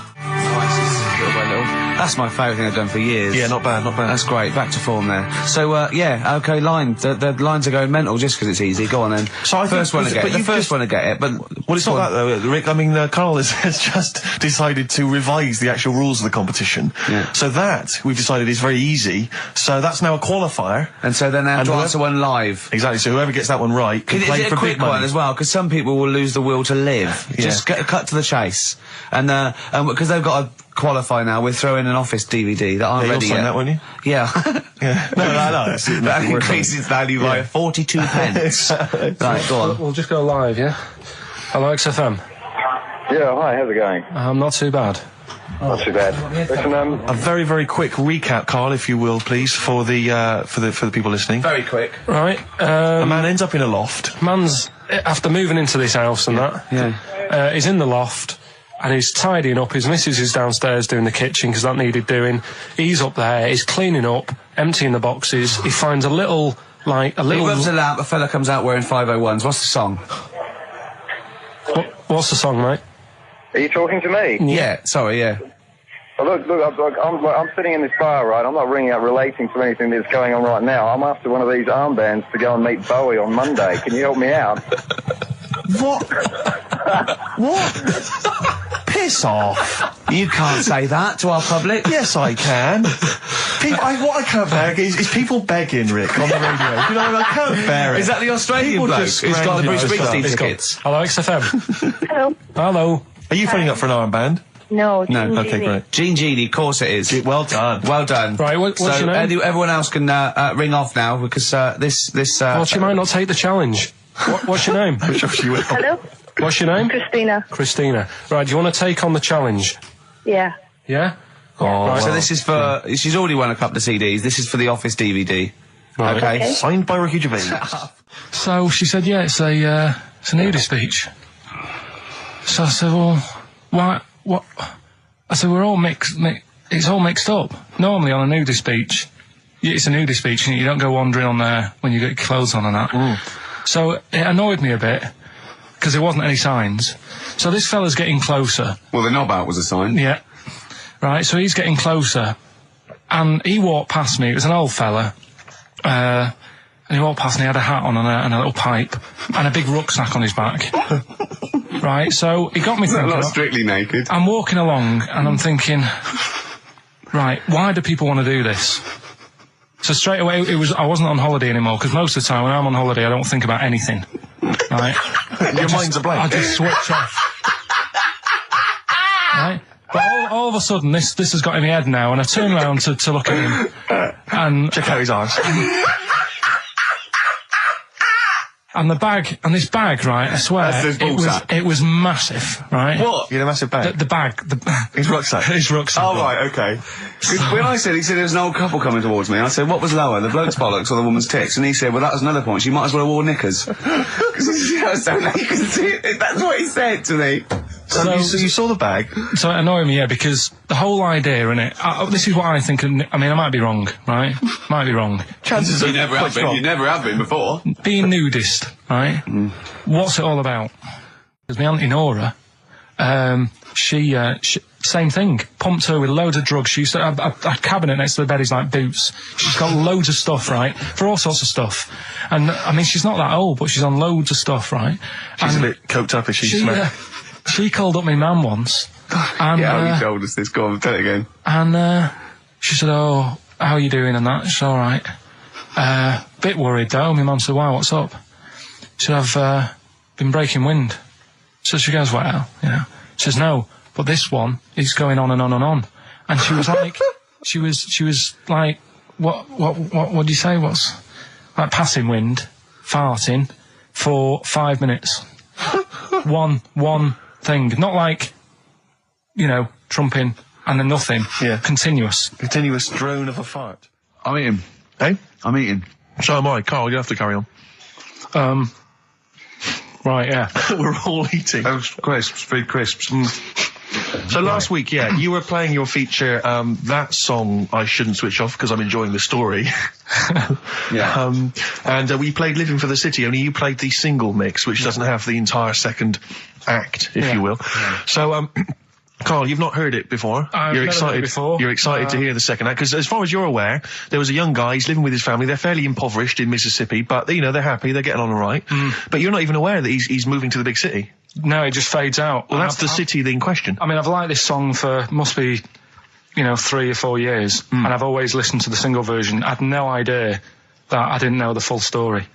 That's my favourite thing I've done for years. Yeah, not bad, not bad. That's great. Back to form there. So, okay, line. The lines are going mental just because it's easy. Go on then. So I think- first one to get but it. The you've first just- one to get it. But Well, it's not that though, Rick. I mean, Carl has just decided to revise the actual rules of the competition. Yeah. So that, we've decided, is very easy. So that's now a qualifier. And so then they have And to whoever- answer one live. Exactly, so whoever gets that one right can Is play it for a quick big money. one as well? Because some people will lose the will to live. Yeah. Just cut to the chase. And because they've got to qualify now, we're throwing an Office DVD that aren't Yeah, ready you'll sign yet. that, won't you? Yeah. Yeah. No. That increases value by 42 pence. Right, go on. We'll just go live, yeah? Hello, XFM. Yeah, hi, how's it going? Not too bad. Not too bad. Listen, A very, very quick recap, Carl, if you will, please, for the people listening. Very quick. Right. A man ends up in a loft. Man's, after moving into this house and that, he's in the loft and he's tidying up. His missus is downstairs doing the kitchen because that needed doing. He's up there, he's cleaning up, emptying the boxes. He finds a little... He rubs a lamp, a fella comes out wearing 501s. What's the song? What's the song, mate? are you talking to me? Yeah, sorry, yeah. Well, look, I'm sitting in this bar, right? I'm not ringing up relating to anything that's going on right now. I'm after one of these armbands to go and meet Bowie on Monday. Can you help me out? What? What? Piss off. You can't say that to our public. Yes, I can. What I can't bear is people begging, Rick, on the radio. You know, I can't bear it. Is that the Australian People bloke just who's got the Bruce scrounging Springsteen stuff. tickets? Hello, XFM. Hello. Hello. Are you phoning up for an armband? No. No, Okay, great. Gene Genie, of course it is. Well done. Well done. Right, what's so your name? everyone else can ring off now because this. Well, she might not take the challenge. What's your name? Hello. What's your name? Christina. Christina. Right, do you want to take on the challenge? Yeah. Yeah? Right, so this is for. She's already won a couple of CDs. This is for the Office DVD. Right. Okay. Signed by Ricky Gervais. So she said, yeah, it's a nudie speech. So I said, well, why, what? I said, we're all it's all mixed up. Normally on a nudie speech, it's a nudie speech and you don't go wandering on there when you get your clothes on and that. So it annoyed me a bit, because there wasn't any signs. So this fella's getting closer. Well, the knob out was a sign. Yeah. Right, so he's getting closer. And he walked past me, it was an old fella. And he walked past and he had a hat on and a little pipe and a big rucksack on his back. Right, so he got me thinking. Not strictly naked. I'm walking along and I'm thinking, right, why do people want to do this? So straight away, I wasn't on holiday anymore, because most of the time when I'm on holiday, I don't think about anything. Right? Your mind's a blank. I just switch off. Right? But all of a sudden, this has got in my head now, and I turn around to look at him, and Check out his arse. and this bag, right? I swear, That's his ballsack. it was massive, right? What? You had a massive bag. The bag, His rucksack. his rucksack. Oh, right, okay. 'Cause when he said there was an old couple coming towards me, I said, what was lower, the bloke's bollocks or the woman's tits? And he said, well, that was another point. She might as well have worn knickers. Because so naked. That's what he said to me. So you saw the bag. So it annoyed me, yeah, because the whole idea in it, this is what I think, I mean, I might be wrong, right? Might be wrong. Chances You never have been. You never have been before. Being nudist, right? What's it all about? Because my Auntie Nora, she, same thing, pumped her with loads of drugs. She used to have a cabinet next to the bed is like boots. She's got loads of stuff, right? For all sorts of stuff. And, I mean, she's not that old, but she's on loads of stuff, right? She's and a bit coked up, is she? she called up my mum once. And, Yeah, you told us this. Go on, tell it again. and she said, oh, how are you doing and that? She's all right. Bit worried though. My mum said, why, what's up? She said, I've been breaking wind. So she goes, well, you know. She says, no, but this one is going on and on and on. and she was like, she was like, what do you say? What's like passing wind, farting for 5 minutes. one thing, not like, you know, trumping and then nothing. Yeah. Continuous drone of a fart. I'm eating. Hey? I'm eating. So am I. Carl, you have to carry on. Right, yeah. We're all eating. Crisps, food crisps. So last week, you were playing your feature, that song, I Shouldn't Switch Off Because I'm Enjoying the Story. Yeah. And we played Living for the City, only you played the single mix, which doesn't have the entire second act, if you will. Yeah. So, Carl, you've not heard it before. I've never heard it before. You're excited to hear the second act, because as far as you're aware, there was a young guy, he's living with his family, they're fairly impoverished in Mississippi, but, you know, they're happy, they're getting on all right. But you're not even aware that he's moving to the big city. No, it just fades out. Well, that's the city in question. I mean, I've liked this song for, must be, you know, 3 or 4 years, and I've always listened to the single version. I had no idea that I didn't know the full story.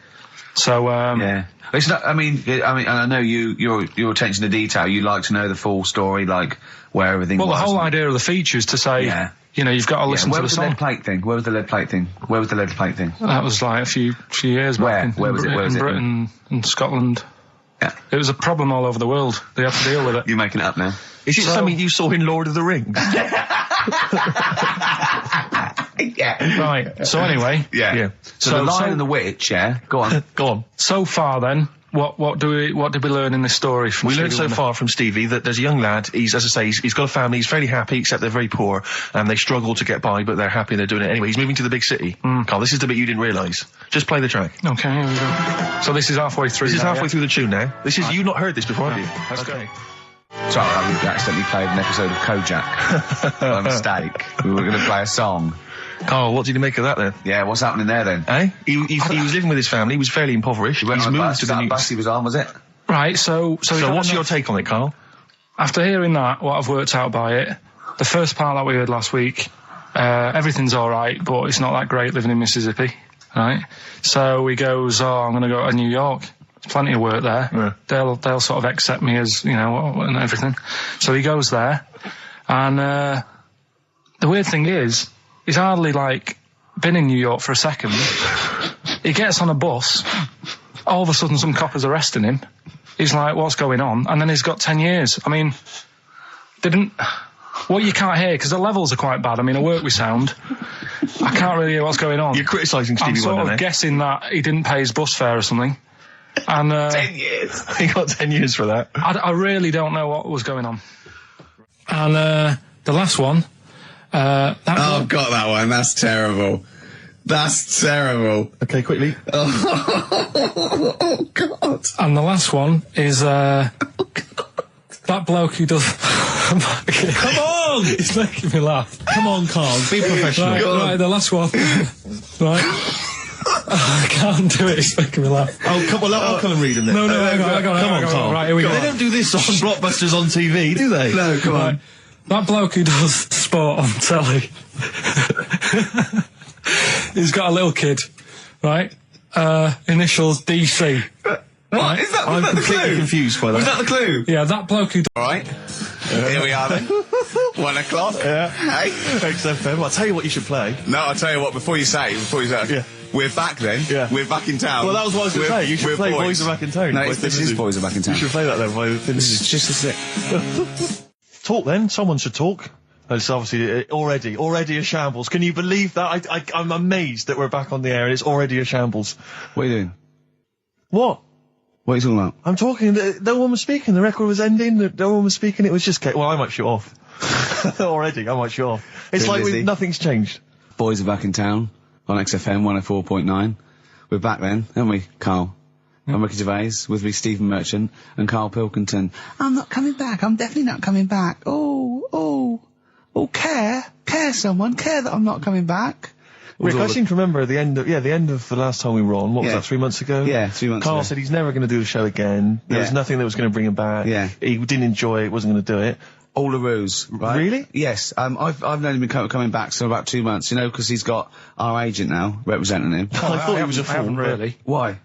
So, yeah. It's not, I mean, I know your attention to detail, you like to know the full story, like, where everything was. Well, the whole idea of the feature is to say, you know, you've got to listen to the song. Where was the lead plate thing? Where was the lead plate thing? That was like a few years back. Where was it? In Britain and Scotland. Yeah. It was a problem all over the world. They had to deal with it. You're making it up now. Is it something you saw in Lord of the Rings? Yeah. Right. So anyway. Yeah. So the Lion and the Witch, go on. Go on. So far then, what did we learn in this story from We Stevie learned so Wonder? far from Stevie that there's a young lad, he's, as I say, he's got a family, he's fairly happy, except they're very poor, and they struggle to get by, but they're happy and they're doing it anyway. He's moving to the big city. Carl, this is the bit you didn't realise. Just play the track. Okay, here we go. So this is halfway through. This is now, halfway through the tune now. This is, you've not heard this before, have you? Let's go. Sorry, I accidentally played an episode of Kojak. By mistake. We were going to play a song. Carl, what did you make of that then? Yeah, what's happening there then? Eh? He was living with his family, he was fairly impoverished. He went He's on a moved bus. to Was the that new... a bus he was on, was it? Right, so what's your take on it, Carl? After hearing that, what I've worked out by it, the first part that we heard last week, everything's alright, but it's not that great living in Mississippi, right? So he goes, I'm going to go to New York. There's plenty of work there. Yeah. They'll sort of accept me as, you know, and everything. So he goes there, and the weird thing is, he's hardly, like, been in New York for a second. He gets on a bus, all of a sudden some cop is arresting him. He's like, what's going on? And then he's got 10 years. I mean, what you can't hear, because the levels are quite bad. I mean, I work with sound. I can't really hear what's going on. You're criticising Stevie Wonder, I'm sort of guessing that he didn't pay his bus fare or something. And 10 years. He got 10 years for that. I really don't know what was going on. And the last one. God, that one. That's terrible. That's terrible. Okay, quickly. Oh, God. And the last one is that bloke who does... Come on! It's making me laugh. Come on, Carl. Be professional. Right, the last one. Right. I can't do it, it's making me laugh. Oh, come on, I'll come and read them then. No, hang on. Come on, Carl. Right, here we go. They don't do this on Blockbusters on TV, do they? No, come on. That bloke who does sport on telly. He's got a little kid, right? Initials DC. What? Is that, I'm completely confused by that. Was that the clue? Yeah, that bloke who... Alright. Here we are then. 1 o'clock. Yeah. Hey. XFM. I'll tell you what you should play. No, I'll tell you what, before you say. Yeah. We're back then. Yeah. We're back in town. Well, that was what I was going to say. You should play Boys Are Back in Town. No, this is Boys Are Back in Town. You should play that then. This is just a sec. Talk then. Someone should talk. It's obviously already a shambles. Can you believe that? I'm amazed that we're back on the air and it's already a shambles. What are you doing? What? What are you talking about? I'm talking. No one was speaking. The record was ending. No one was speaking. It was just. Well, I might shoot off. Already, I might shoot off. It's like nothing's changed. Boys Are Back in Town on XFM 104.9. We're back then, aren't we, Carl? I'm Ricky Gervais, with me Stephen Merchant and Karl Pilkington. I'm not coming back. I'm definitely not coming back. Oh, care someone, care that I'm not coming back. Rick, I seem to remember the end of the last time we were on. What was that, 3 months ago? Yeah, 3 months Carl ago. said he's never going to do the show again. There was nothing that was going to bring him back. Yeah. He didn't enjoy it, wasn't going to do it. All the ruse, right? Really? Yes. I've known him coming back for about 2 months, you know, because he's got our agent now representing him. I thought he was a fool. I haven't really. Why?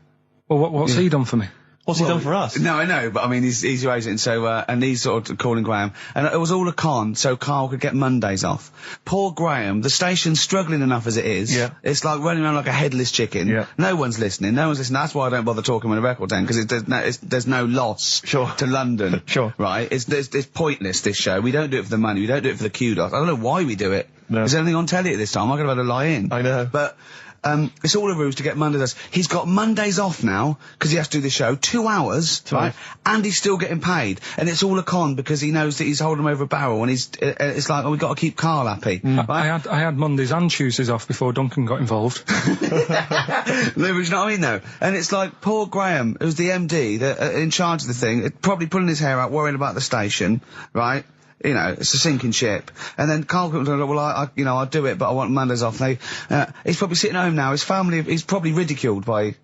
Well, what's he done for me? What's he done for us? No, I know, but I mean, he's your agent, so, and he's sort of calling Graham. And it was all a con, so Carl could get Mondays off. Poor Graham, the station's struggling enough as it is. Yeah. It's like running around like a headless chicken. Yeah. No one's listening. That's why I don't bother talking on a record then, because there's no loss to London. Sure. Right? It's pointless, this show. We don't do it for the money, we don't do it for the kudos. I don't know why we do it. No. Is there anything on telly at this time? I'm going to have to lie in. I know. But, it's all a ruse to get Mondays. He's got Mondays off now, because he has to do the show, 2 hours, right? And he's still getting paid. And it's all a con, because he knows that he's holding him over a barrel, and it's like, oh, we've got to keep Carl happy. Right? I had Mondays and Tuesdays off before Duncan got involved. No, but you know what I mean, though? And it's like, poor Graham, who's the MD, in charge of the thing, probably pulling his hair out, worrying about the station, right? You know, it's a sinking ship. And then Karl Pilkington, well, I'll do it, but I want Mondays off. He's probably sitting at home now. His family, he's probably ridiculed by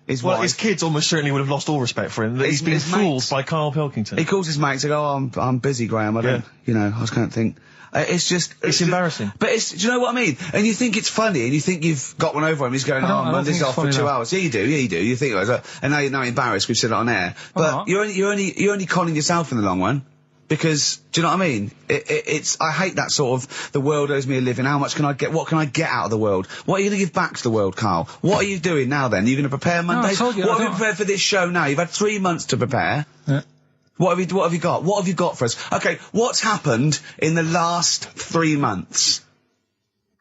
his wife. His kids almost certainly would have lost all respect for him. He's been fooled by Karl Pilkington. He calls his mates, they go, oh, I'm busy, Graham. I don't, I just can't think. It's embarrassing. But do you know what I mean? And you think it's funny, and you think you've got one over him. He's going, Monday's off for 2 hours. Yeah, you do. You think, and now you're embarrassed. We've said it on air. But you're only conning yourself in the long run. Because, do you know what I mean? I hate that sort of, the world owes me a living, what can I get out of the world? What are you going to give back to the world, Carl? What are you doing now then? Are you going to prepare Mondays? What have you prepared for this show now? You've had 3 months to prepare. Yeah. What have you got? What have you got for us? Okay, what's happened in the last 3 months?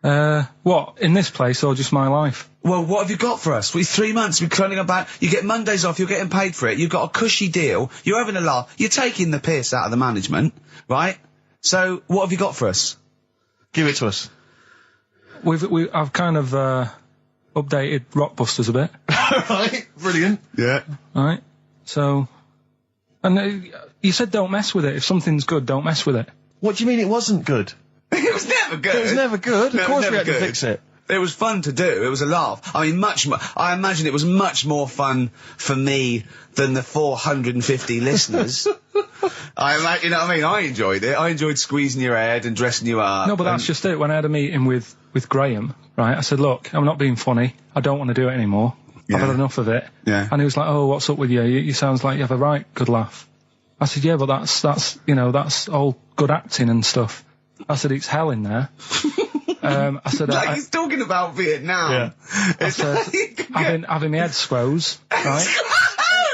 What? In this place or just my life? Well, what have you got for us? 3 months, we're turning about, you get Mondays off, you're getting paid for it, you've got a cushy deal, you're having a laugh, you're taking the piss out of the management, right? So, what have you got for us? Give it to us. I've kind of, updated Rockbusters a bit. Right, brilliant. Yeah. Right, so, and you said don't mess with it. If something's good, don't mess with it. What do you mean it wasn't good? It was never good. It was never good. No, of course we had good. to fix it. It was fun to do. It was a laugh. I mean, I imagine it was much more fun for me than the 450 listeners. You know what I mean? I enjoyed it. I enjoyed squeezing your head and dressing you up. No, but that's just it. When I had a meeting with Graham, right, I said, look, I'm not being funny. I don't want to do it anymore. Yeah. I've had enough of it. Yeah. And he was like, oh, what's up with you? You sounds like you have a right good laugh. I said, yeah, but that's all good acting and stuff. I said, it's hell in there. I said, like he's talking about Vietnam. Yeah. I said, having my head squoze, right?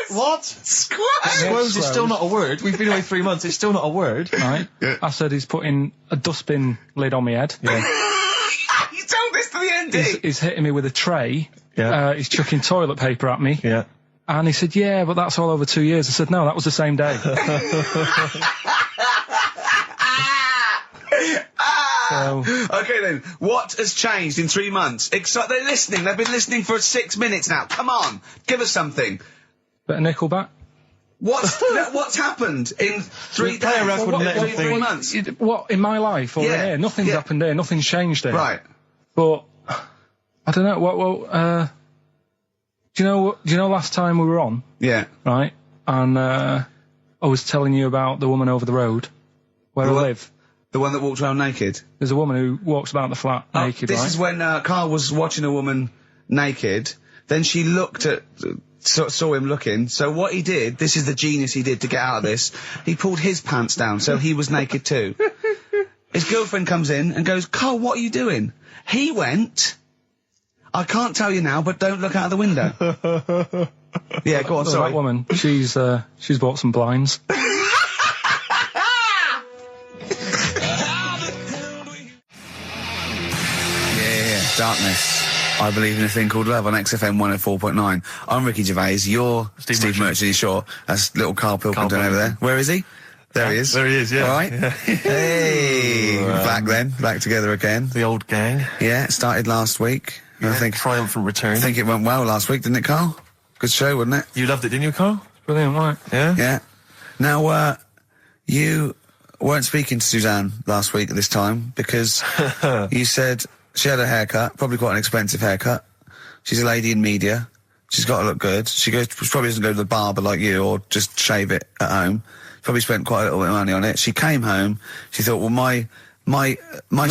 What? Squoze is still not a word. We've been away 3 months. It's still not a word. Right. Yeah. I said he's putting a dustbin lid on my head. Yeah. You told this to the MD. He's hitting me with a tray. Yeah. He's chucking toilet paper at me. Yeah. And he said, yeah, but that's all over 2 years. I said, no, that was the same day. So, okay then, what has changed in 3 months? They're listening, they've been listening for 6 minutes now. Come on, give us something. Bit of Nickelback. What's happened in 3 days? Play a record and let them 3 months? What, in my life or in here? Nothing's happened here, nothing's changed here. Right. But, I don't know, do you know last time we were on? Yeah. Right? And, I was telling you about the woman over the road, where I live. The one that walked around naked? There's a woman who walks about the flat naked, This right? is when Carl was watching a woman naked, then she looked at... saw him looking, so what he did, this is the genius he did to get out of this, he pulled his pants down, so he was naked too. His girlfriend comes in and goes, Carl, what are you doing? He went, I can't tell you now, but don't look out of the window. Yeah, go on, sorry. That woman, she's bought some blinds. Darkness. I believe in a thing called love on XFM 104.9. I'm Ricky Gervais. You're Steve Merchant. Sure. That's little Karl Pilkington over there. Where is he? There he is. There he is, yeah. All right. Yeah. Hey. Back together again. The old gang. Yeah, it started last week. Yeah, I think triumphant return. I think it went well last week, didn't it, Karl? Good show, wasn't it? You loved it, didn't you, Karl? Brilliant, right? Yeah? Yeah. Now, you weren't speaking to Suzanne last week at this time because you said she had a haircut, probably quite an expensive haircut. She's a lady in media. She's got to look good. She probably doesn't go to the barber like you or just shave it at home. Probably spent quite a little bit of money on it. She came home. She thought, well, my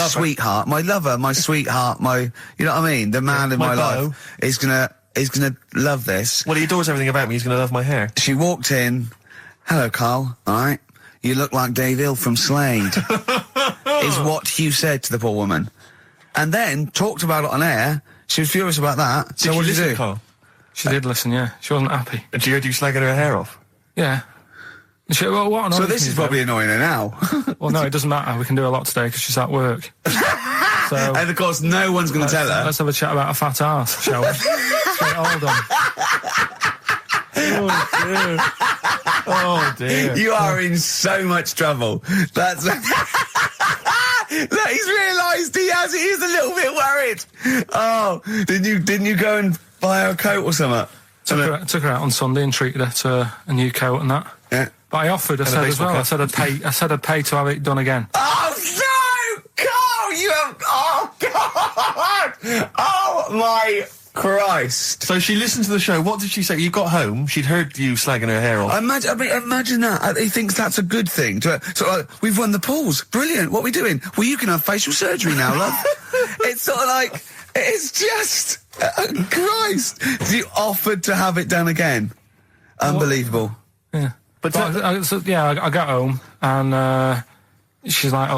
sweetheart, my lover, my sweetheart, you know what I mean? The man in my life is gonna is going to love this. Well, he adores everything about me. He's going to love my hair. She walked in. Hello, Carl. All right. You look like Dave Hill from Slade. Is what Hugh said to the poor woman. And then talked about it on air. She was furious about that. So what did you do? Carl? She did listen, yeah. She wasn't happy. And she heard you slagging her hair off? Yeah. And she, well, what So this is probably annoying her now. Well, no, it doesn't matter. We can do a lot today because she's at work. So, and of course, no one's going to tell her. Let's have a chat about a fat arse, shall we? Let's get it all done. Oh, dear. You are in so much trouble. That's... Look, he's realised he is a little bit worried. Oh, didn't you go and buy her a coat or something? Took her out on Sunday and treated her to a new coat and that. Yeah. But I offered, I said as well, I said I'd pay to have it done again. Oh, no! Carl, you have... Oh, God! Oh, my Christ. So she listened to the show. What did she say? You got home, she'd heard you slagging her hair off. Imagine that. He thinks that's a good thing. We've won the polls. Brilliant. What are we doing? Well, you can have facial surgery now, love. It's sort of like... It's just... Christ. You offered to have it done again. Unbelievable. Yeah. But I got home and she's like,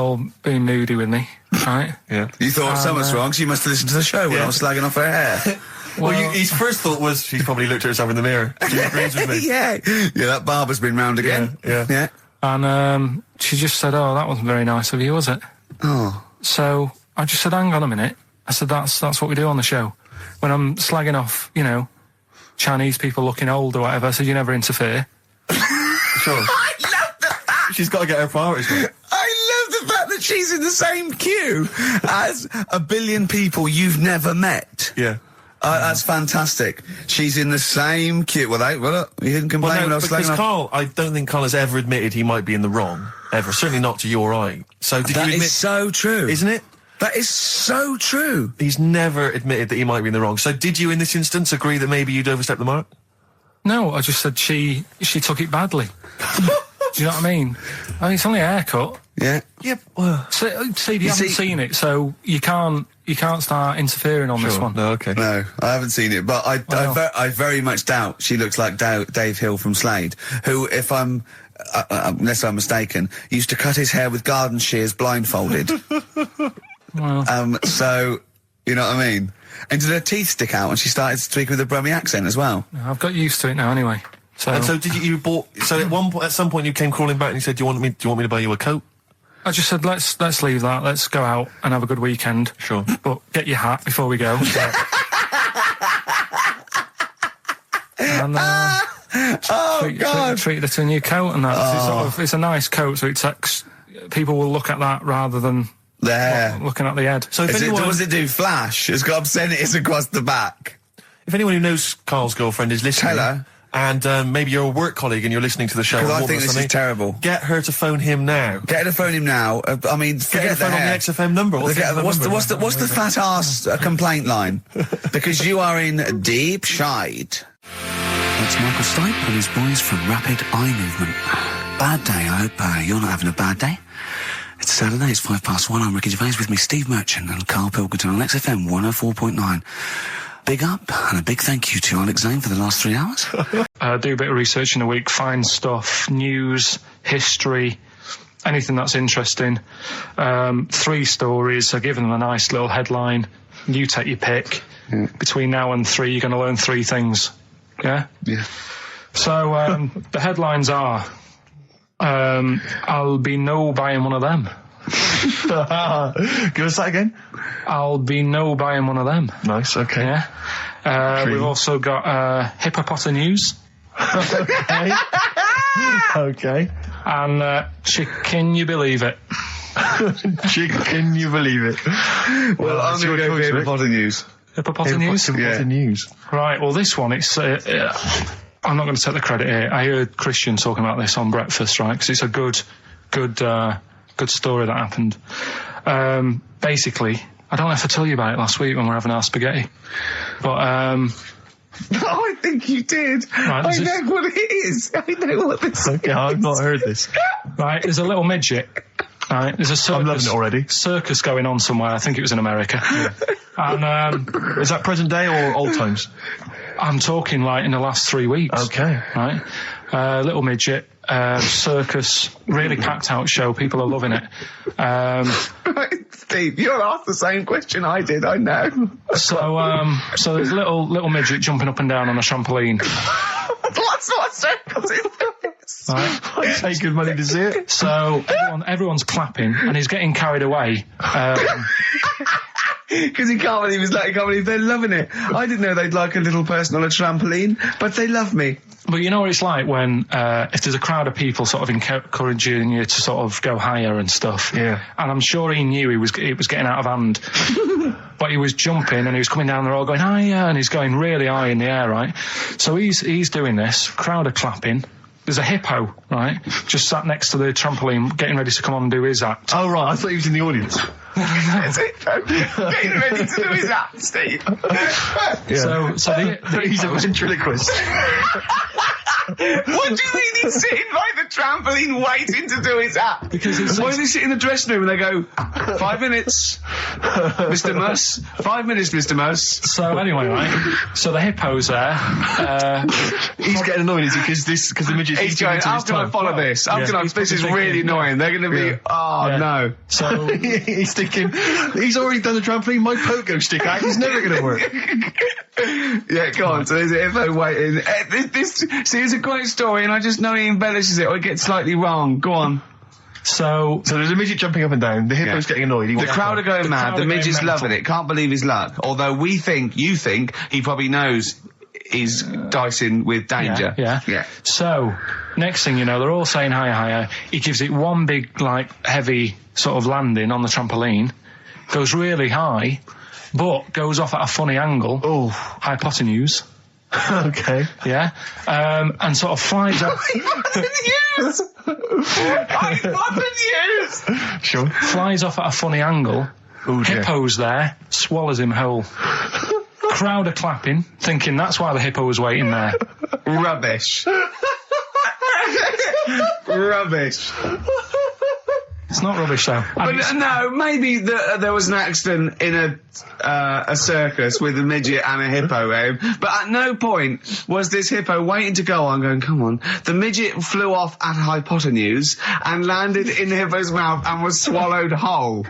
being moody with me, right? Yeah. You thought something's wrong, so you must have listened to the show when I was slagging off her hair. Well, his first thought was she's probably looked at herself in the mirror. She agrees with me. Yeah, that barber's been round again. Yeah. And she just said, that wasn't very nice of you, was it? Oh. So I just said, hang on a minute. I said, that's what we do on the show. When I'm slagging off, Chinese people looking old or whatever, I said, you never interfere. Sure. I love the fact... She's got to get her priorities right. I love the fact that she's in the same queue as a billion people you've never met. Yeah. That's fantastic. She's in the same queue. Well, he didn't complain when I was slagging off. Carl, I don't think Carl has ever admitted he might be in the wrong. Ever. Certainly not to you or I. So did you admit... That is so true. Isn't it? That is so true. He's never admitted that he might be in the wrong. So did you, in this instance, agree that maybe you'd overstepped the mark? No, I just said she took it badly. Do you know what I mean? It's only a haircut. Yeah. Yeah. Well, Steve, you haven't seen it, so you can't start interfering on this one. No, okay. No, I haven't seen it, but I very much doubt she looks like Dave Hill from Slade, who, if I'm... unless I'm mistaken, used to cut his hair with garden shears blindfolded. Well. So, you know what I mean? And did her teeth stick out and she started speaking with a Brummie accent as well? I've got used to it now anyway. So, and so did you bought... So at some point you came crawling back and you said, do you want me to buy you a coat? I just said, let's leave that, let's go out and have a good weekend. Sure. But get your hat before we go. And, treated her to a new coat and that. It's a nice coat, so people will look at that rather than looking at the head. So does it do flash? It's got obscenities across the back. If anyone who knows Carl's girlfriend is listening... Tell her. And maybe you're a work colleague and you're listening to the show. Because I think this is terrible. Get her to phone him now. Get her to phone him now. I mean, get her to phone on the XFM number. What's the fat ass complaint line? Because you are in deep shite. That's Michael Stipe and his boys from Rapid Eye Movement. Bad day, I hope you're not having a bad day. It's Saturday, it's 1:05. I'm Ricky Gervais, with me Steve Merchant and Karl Pilkington on XFM 104.9. Big up and a big thank you to Alex Zane for the last 3 hours. Do a bit of research in a week, find stuff, news, history, anything that's interesting. 3 stories, I give them a nice little headline. You take your pick. Between now and 3, you're going to learn 3 things. Yeah? Yeah. So, the headlines are, I'll be no buying one of them. Give us that again. I'll be no buying one of them. Nice, okay. Yeah. We've also got hippopotamus news. Okay. Okay. And can you believe it? Can you believe it? Well, I'm going to go with hippopotamus news. Hippopotamus news? Right, well, this one, it's... I'm not going to take the credit here. I heard Christian talking about this on breakfast, right? Because it's a good story that happened. Basically, I don't know if I told you about it last week when we were having our spaghetti, but I think you did. Right, I know what it is. I know what this is. Okay, I've not heard this. Right, there's a little midget. Right, there's a circus. I'm loving it already. Circus going on somewhere. I think it was in America. Yeah. And is that present day or old times? I'm talking like in the last 3 weeks. Okay. Right? Little midget, circus, really packed out show. People are loving it. Steve, you asked the same question I did, I know. So there's little midget jumping up and down on a trampoline. What's what circus is this? Right? I pay good money to see it. So everyone's clapping and he's getting carried away. Because he can't believe they're loving it. I didn't know they'd like a little person on a trampoline, but they love me. But you know what it's like when, if there's a crowd of people sort of encouraging you to sort of go higher and stuff. Yeah. And I'm sure he knew it was getting out of hand. But he was jumping and he was coming down the road going higher, and he's going really high in the air, right? So he's doing this, crowd are clapping. There's a hippo, right, just sat next to the trampoline getting ready to come on and do his act. Oh, right, I thought he was in the audience. There's a hippo getting ready to do his act, Steve. Yeah. So he's a ventriloquist. What do you mean he's sitting by the trampoline waiting to do his act? Because why do they sit in the dressing room and they go, 5 minutes, Mr. Muss, 5 minutes, Mr. Muss. So anyway, right, so the hippo's there. He's getting annoyed, is he? Because the midget's He's going, how can I follow this? This is really annoying. They're going to be, no. So he's thinking, he's already done the trampoline, my pogo stick act is never going to work. Yeah, go on. So there's a hippo waiting. See, it's a great story, and I just know he embellishes it or it gets slightly wrong. Go on. So there's a midget jumping up and down. The hippo's getting annoyed. The crowd are going mad. The midget's loving it. Can't believe his luck. Although you think he probably knows he's dicing with danger. Yeah. So next thing you know, they're all saying higher. He gives it one big, like, heavy sort of landing on the trampoline, goes really high, but goes off at a funny angle. Oh. Hypotenuse. Okay. Yeah. And sort of flies up. Hypotenuse! Sure. Flies off at a funny angle. Oh, dear. Hippo's there, swallows him whole. Crowd are clapping, thinking that's why the hippo was waiting there. Rubbish. Rubbish. It's not rubbish, though. But no, maybe there was an accident in a circus with a midget and a hippo, but at no point was this hippo waiting to go on, going, come on. The midget flew off at hypotenuse and landed in the hippo's mouth and was swallowed whole.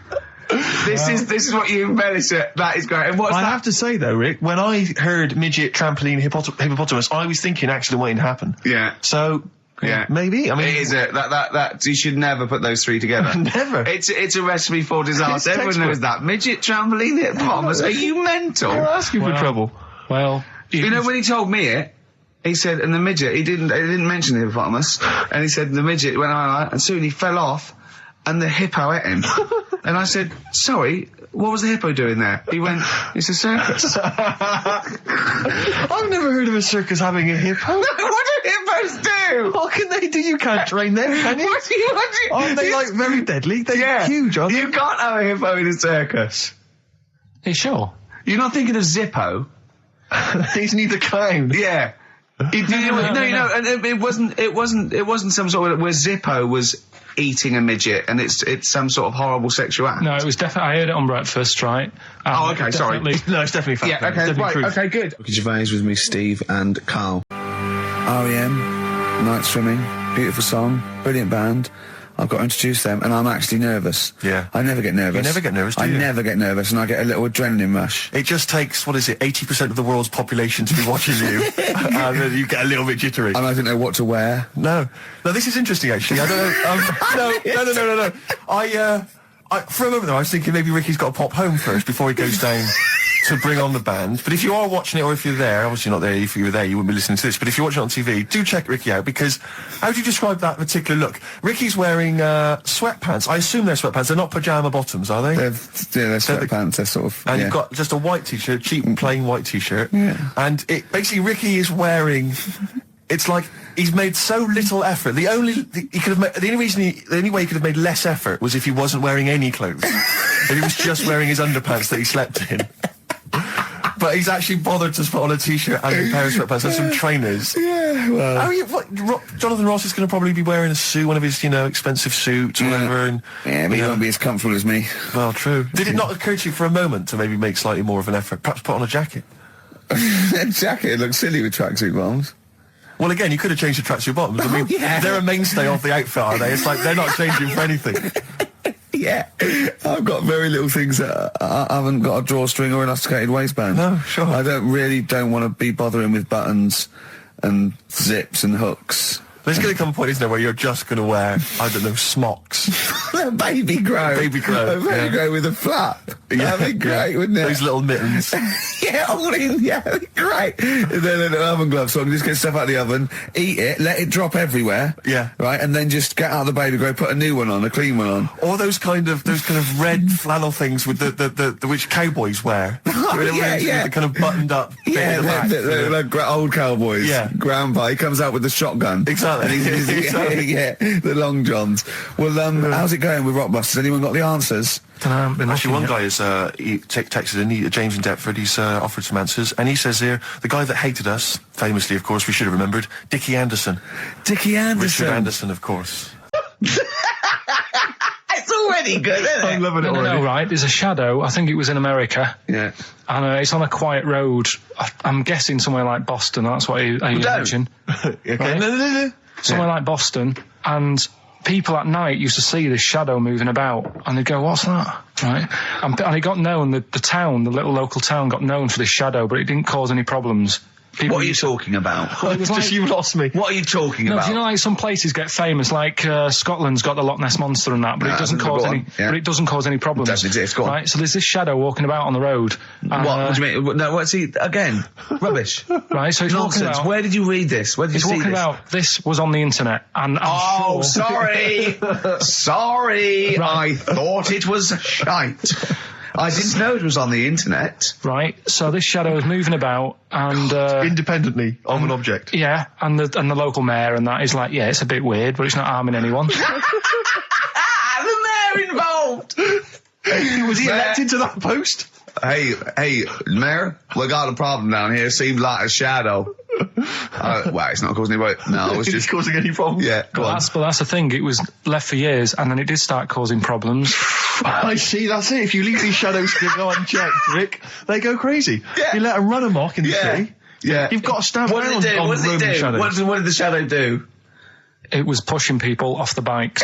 This is what you embellish it. That is great. And what's I that? have to say, though, Rick, when I heard midget, trampoline, hippopotamus, I was thinking accident waiting to happen. Yeah. So... Yeah, maybe. I mean, it is that you should never put those three together. Never. It's a recipe for disaster. Everyone knows that. Midget, trampoline, hippopotamus. Are you mental? You're asking for trouble. Well, you know when he told me it, he said, and the midget, he didn't mention the hippopotamus, and he said the midget went on, and soon he fell off, and the hippo ate him. And I said, sorry, what was the hippo doing there? He went, it's a circus. I've never heard of a circus having a hippo. What do hippos do? What can they do? You can't train them, can you? What do you... Aren't they, like, very deadly? They're huge, aren't they? You can't have a hippo in a circus. are you sure? You're not thinking of Zippo? He's neither kind. Yeah. No, and it wasn't some sort of where Zippo was eating a midget, and it's some sort of horrible sexual act. No, it was definitely. I heard it on breakfast, right? Oh, okay, sorry. No, it's definitely fact. Yeah, okay, right, okay, good. Gervais with me, Steve and Karl. R.E.M., Night Swimming, beautiful song, brilliant band. I've got to introduce them, and I'm actually nervous. Yeah. I never get nervous. You never get nervous, do you? I never get nervous, and I get a little adrenaline rush. It just takes, 80% of the world's population to be watching you, and then you get a little bit jittery. And I don't know what to wear. No, this is interesting, actually. I don't know. No. For a moment there, I was thinking maybe Ricky's got to pop home first before he goes down to bring on the band. But if you are watching it, or if you're there, obviously not there, if you were there you wouldn't be listening to this, but if you're watching it on TV, do check Ricky out, because how do you describe that particular look? Ricky's wearing sweatpants. I assume they're sweatpants. They're not pyjama bottoms, are they? They're sweatpants. They're sort of... And you've got just a white t-shirt, cheap and plain white t-shirt. Yeah. And basically Ricky is wearing... It's like he's made so little effort. The only way he could have made less effort was if he wasn't wearing any clothes. If he was just wearing his underpants that he slept in. But he's actually bothered to put on a t-shirt and a pair of sweatpants and some trainers. Yeah, well... Jonathan Ross is going to probably be wearing a suit, one of his, expensive suits or whatever. And, but he won't be as comfortable as me. Well, true. Did it not occur to you for a moment to maybe make slightly more of an effort? Perhaps put on a jacket? That jacket looks silly with tracksuit bottoms. Well, again, you could have changed the tracksuit bottoms. I mean, they're a mainstay of the outfit, are they? It's like they're not changing for anything. Yeah. I've got very little things that I haven't got a drawstring or elasticated waistband. No, sure. I don't want to be bothering with buttons and zips and hooks. There's going to come a point, isn't there, where you're just going to wear, I don't know, smocks. A baby grow. Baby grow. A baby grow with a flap. That'd be great, wouldn't it? Those little mittens. Yeah, all in. Yeah, that'd be great. And then an oven glove, so I can just get stuff out of the oven, eat it, let it drop everywhere. Yeah. Right, and then just get out of the baby grow, put a new one on, a clean one on. Or those kind of red flannel things with the which cowboys wear. Yeah. The kind of buttoned up bit in the back. They're like old cowboys. Yeah. Grandpa, he comes out with the shotgun. Exactly. And yeah, the long johns. Well, how's it going with Rockbusters? Anyone got the answers? Actually, one guy has texted in, James in Deptford, he's offered some answers, and he says here, the guy that hated us, famously, of course, we should have remembered, Dickie Anderson. Dickie Anderson. Richard Anderson, of course. It's already good, isn't it? I'm loving it already. No, right, there's a shadow, I think it was in America. Yeah. And it's on a quiet road. I'm guessing somewhere like Boston, that's what I imagine. Okay. Right? No. Somewhere like Boston, and people at night used to see this shadow moving about, and they'd go, what's that? Right? And it got known, the town, the little local town got known for this shadow, but it didn't cause any problems. What are you talking about? Well, it was Just you lost me. What are you talking about? Do you know, like, some places get famous, like Scotland's got the Loch Ness Monster and that, but it doesn't cause any. Yeah. But it doesn't cause any problems. It doesn't exist. Go on. Right? So there's this shadow walking about on the road. What do you mean? No, what's he again? Rubbish. Right? So he's walking Nonsense. about. Where did you read this? Where did you He's see walking this? about. This was on the internet, and I'm sure. Sorry. Sorry. Right. I thought it was shite. I didn't know it was on the internet. Right. So this shadow is moving about, and Independently of an object. yeah, and the local mayor and that is like, yeah, it's a bit weird, but it's not harming anyone. The mayor involved. Was he elected to that post? Hey, mayor, we got a problem down here. Seems like a shadow. Well, it's not causing any. No, it's just causing any problems. Yeah, go on. But that's the thing. It was left for years, and then it did start causing problems. I see, that's it. If you leave these shadows to go unchecked, Rick, they go crazy. Yeah. You let them run amok in the city. Yeah. You've got to stand What around did it do? on What did it Roman do? shadows. What did the shadow do? It was pushing people off the bikes.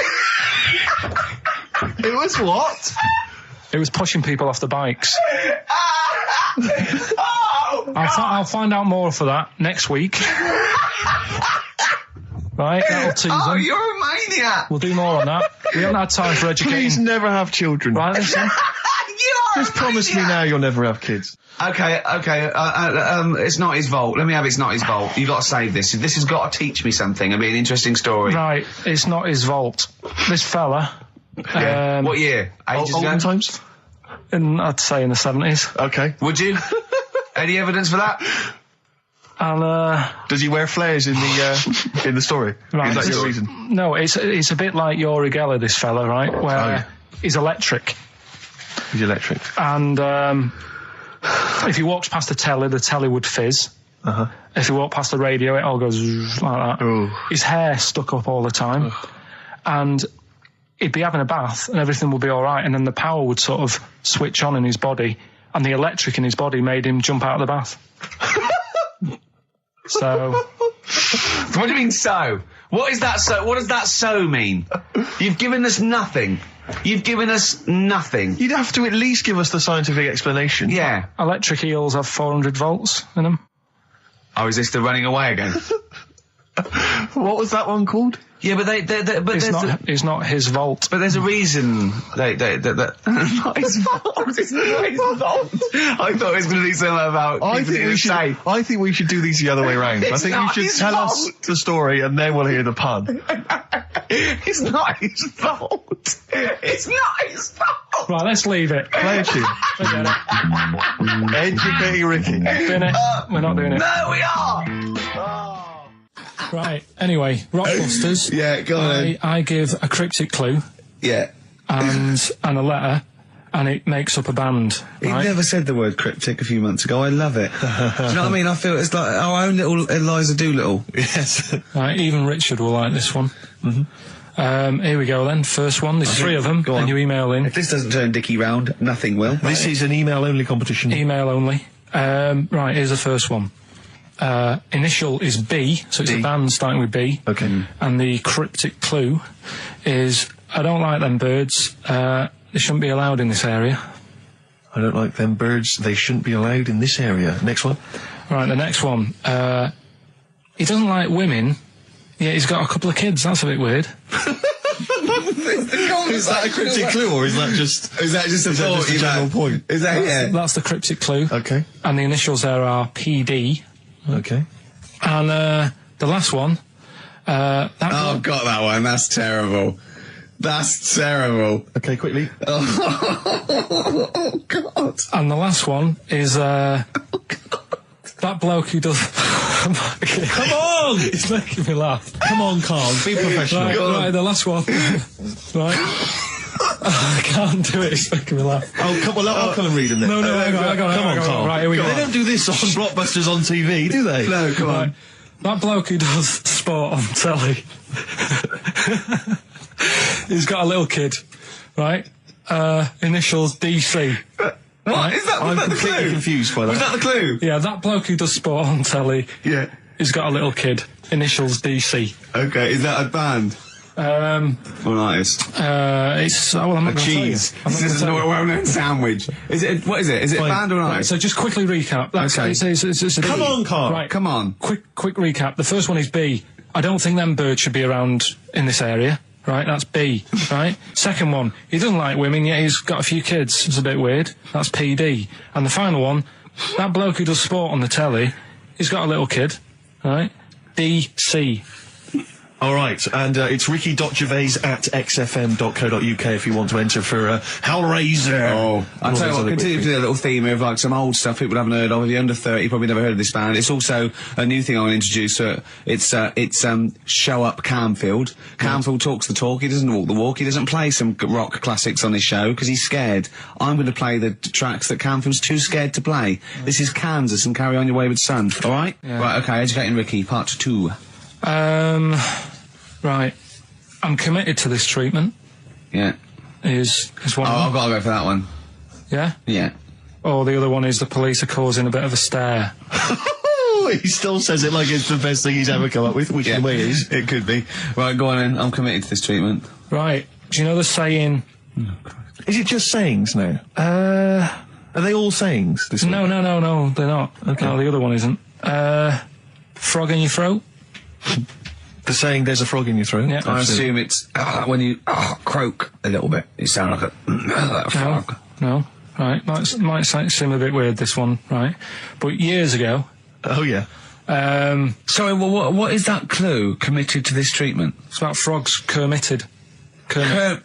It was what? It was pushing people off the bikes. Oh, I'll find out more for that next week. Right, that'll tease them. you're a maniac. We'll do more on that. We haven't had time for educating. Please never have children. Right, listen. You are Just promise me now you'll never have kids. Okay. It's not his fault. Let me have it's not his fault. You got to save this. This has got to teach me something. It'll be an interesting story. Right, it's not his fault. This fella. Yeah. What year? Ages ago? Olden times? I'd say in the 70s. Okay. Would you? Any evidence for that? And Does he wear flares in the story? Right. Is that your reason? no, it's a bit like Yuri Geller, this fella, right? Where he's electric. He's electric. And if he walks past the telly would fizz. Uh-huh. If he walked past the radio, it all goes like that. Ooh. His hair stuck up all the time. And he'd be having a bath and everything would be all right, and then the power would sort of switch on in his body, and the electric in his body made him jump out of the bath. So... What do you mean so? What is that so? What does that so mean? You've given us nothing. You've given us nothing. You'd have to at least give us the scientific explanation. Yeah. Electric eels have 400 volts in them. Oh, is this the running away again? What was that one called? Yeah, but It's not his vault. But there's a reason not his fault. It's not his fault. I thought it was going to be something about I think we should do these the other way round. I think you should tell us the story and then we'll hear the pun. It's not his fault. It's not his fault. Right, let's leave it. Play a tune. Forget it. Educating Ricky. Doing it. We're not doing it. No, we are. Right, anyway, Rockbusters. Yeah, go on. I give a cryptic clue Yeah. and a letter, and it makes up a band. He Right? never said the word cryptic a few months ago. I love it. Do you know what I mean? I feel it's like our own little Eliza Doolittle. Yes. Right, even Richard will like this one. Here we go then. First one. There's three of them, and you email in. If this doesn't turn Dickie round, nothing will. This is an email-only competition. Email only. Right, here's the first one. Initial is B, so it's a band starting with B. Okay. And the cryptic clue is, I don't like them birds, they shouldn't be allowed in this area. I don't like them birds, they shouldn't be allowed in this area. Next one. Right, the next one. He doesn't like women, yet he's got a couple of kids, that's a bit weird. Is that a cryptic clue, or is that just a general point? Is that That's the cryptic clue. Okay. And the initials there are PD. Okay. And the last one. I've got that one. That's terrible. That's terrible. Okay, quickly. Oh, God. And the last one is that bloke who does. Come on! It's making me laugh. Come on, Carl, be professional. Right, the last one. Right. I can't do it, it's making me laugh. Oh, come on, I'll come and read them then. No, hang on, Come on, Carl. Right, here we go. They don't do this on Blockbusters on TV, do they? No, come on. Right. That bloke who does sport on telly. He's got a little kid, right? Initials DC. What? Is that, I'm was that the completely clue? confused by that. Was that the clue? Yeah, that bloke who does sport on telly. Yeah. He's got a little kid. Initials DC. Okay, is that a band? Or an artist? It's well, I'm not A gonna tell you. cheese. I'm not This is gonna a tell you. well-known sandwich. Is it? What is it? Is it a band or an Right, artist? so just quickly recap. Okay. It's a Come B. on, Carl. Right, Come on. Quick recap. The first one is B. I don't think them birds should be around in this area. Right, that's B. Right. Second one, he doesn't like women, yet he's got a few kids. It's a bit weird. That's PD. And the final one, that bloke who does sport on the telly, he's got a little kid. Right. DC. All right, and it's ricky.gervais@xfm.co.uk if you want to enter for Hellraiser. Oh, I'll And all tell you those what, other continue great to do a little theme of like some old stuff people haven't heard of. If you're under 30, you probably never heard of this band. It's also a new thing I want to introduce. It's Show Up Camfield. Camfield talks the talk, he doesn't walk the walk, he doesn't play some rock classics on his show because he's scared. I'm going to play the tracks that Camfield's too scared to play. This is Kansas and Carry On Your Wayward Son, alright? Yeah. Right, okay, Educating Ricky, part 2. Right. I'm committed to this treatment. Yeah. Is one. Oh, of I've them. got to go for that one. Yeah. Yeah. Or the other one is the police are causing a bit of a stir. He still says it like it's the best thing he's ever come up with, which in a way is. It could be. Right, go on then. I'm committed to this treatment. Right. Do you know the saying? Is it just sayings now? Are they all sayings? This No, week? no, they're not. Okay. No, the other one isn't. Frog in your throat. The saying, there's a frog in your throat? Yeah. I assume it's when you croak a little bit. You sound like a frog. No. Right. Might seem a bit weird, this one, right? But years ago. Oh, yeah. Sorry, well, what is that clue? Committed to this treatment? It's about frogs kermitted. Kermit.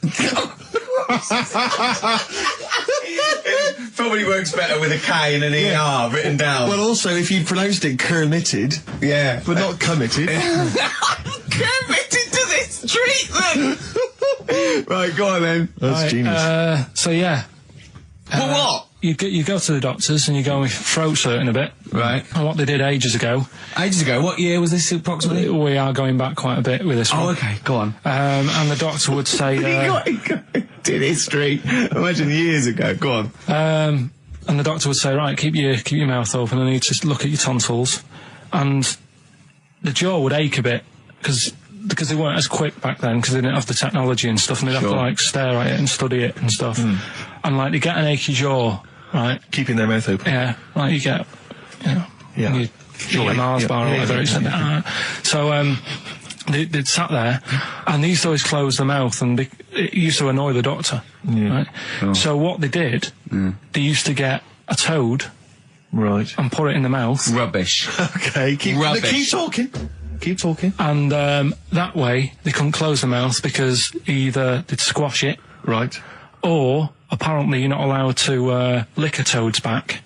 Probably works better with a K and an ER written down. Well, also, if you pronounced it kermitted, yeah. but not committed. Committed to this treatment! Right, go on then. That's Right, genius. so yeah. What? You go to the doctors and you go with throat hurting a bit. Right. And what they did ages ago. Ages ago? What year was this approximately? We are going back quite a bit with this one. Oh, okay, go on. And the doctor would say... did history. Imagine years ago. Go on. and the doctor would say, right, keep your mouth open and I need to look at your tonsils. And the jaw would ache a bit because they weren't as quick back then because they didn't have the technology and stuff, and they'd have to like stare at it and study it and stuff. And like they get an achy jaw, right? Keeping their mouth open. Yeah, like you get, Yeah. you eat a Mars bar or whatever. So they'd sat there and they used to always close their mouth, and it used to annoy the doctor. Right? Oh. So what they did, they used to get a toad, Right. and put it in the mouth. Rubbish. Okay, keep talking. Keep talking. And that way they couldn't close the mouth because either they'd squash it, Right. or apparently you're not allowed to lick a toad's back.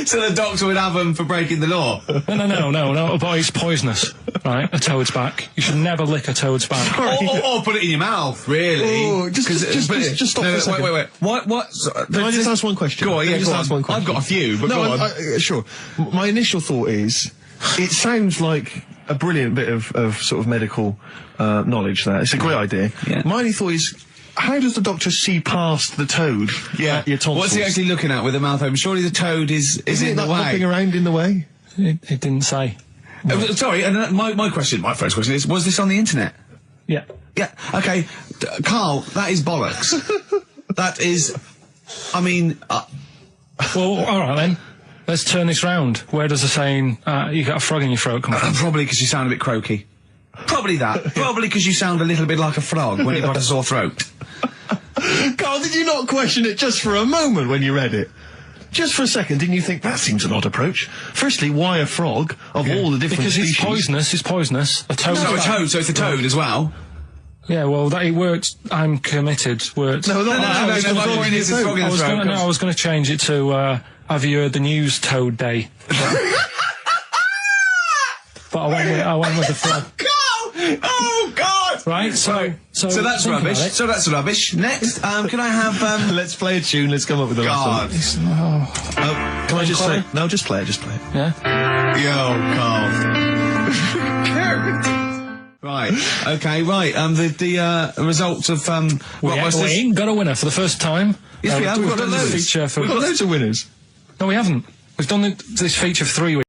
So the doctor would have them for breaking the law? No, but it's poisonous, right? A toad's back. You should never lick a toad's back. Or put it in your mouth, really. Oh, just stop for a second. Wait. What? Can I just ask one question? Go on, Can I yeah, just go ask on. one question? I've got a few, but go on. Sure. My initial thought is, it sounds like a brilliant bit of sort of medical knowledge there. It's a great idea. Yeah. My only thought is, how does the doctor see past the toad? Yeah. Your tonsils? What's he actually looking at with the mouth open? Surely the toad is Isn't in it the like way. hopping around in the way? It didn't say. Sorry, and my first question is, was this on the internet? Yeah. Yeah, okay. Carl, that is bollocks. That is, I mean... Well, all right then. Let's turn this round. Where does the saying, you got a frog in your throat come from? Probably because you sound a bit croaky. Probably that. Probably because you sound a little bit like a frog when you've got a sore throat. Carl, did you not question it just for a moment when you read it? Just for a second, didn't you think that seems an odd approach? Firstly, why a frog of all the different Because species? it's poisonous. A toad. So a toad, so it's a toad as well. Yeah, well, it worked. I'm committed. Worked. No, My point is it's frog in the throat. I was going to change it to, have you heard the news Toad Day? But I went with the frog. Oh, God! Right, so that's think rubbish. about it. So that's rubbish. Next, can I have, Let's play a tune. Let's come up with the God. last one. Can I just say? No, just play it. Just play it. Yeah? Yo, Carl. Right, okay, right, the results of, We ain't got a winner for the first time. Yes, we have. We've got done this loads. feature for... We've got loads of winners. No, we haven't. We've done this feature for 3 weeks.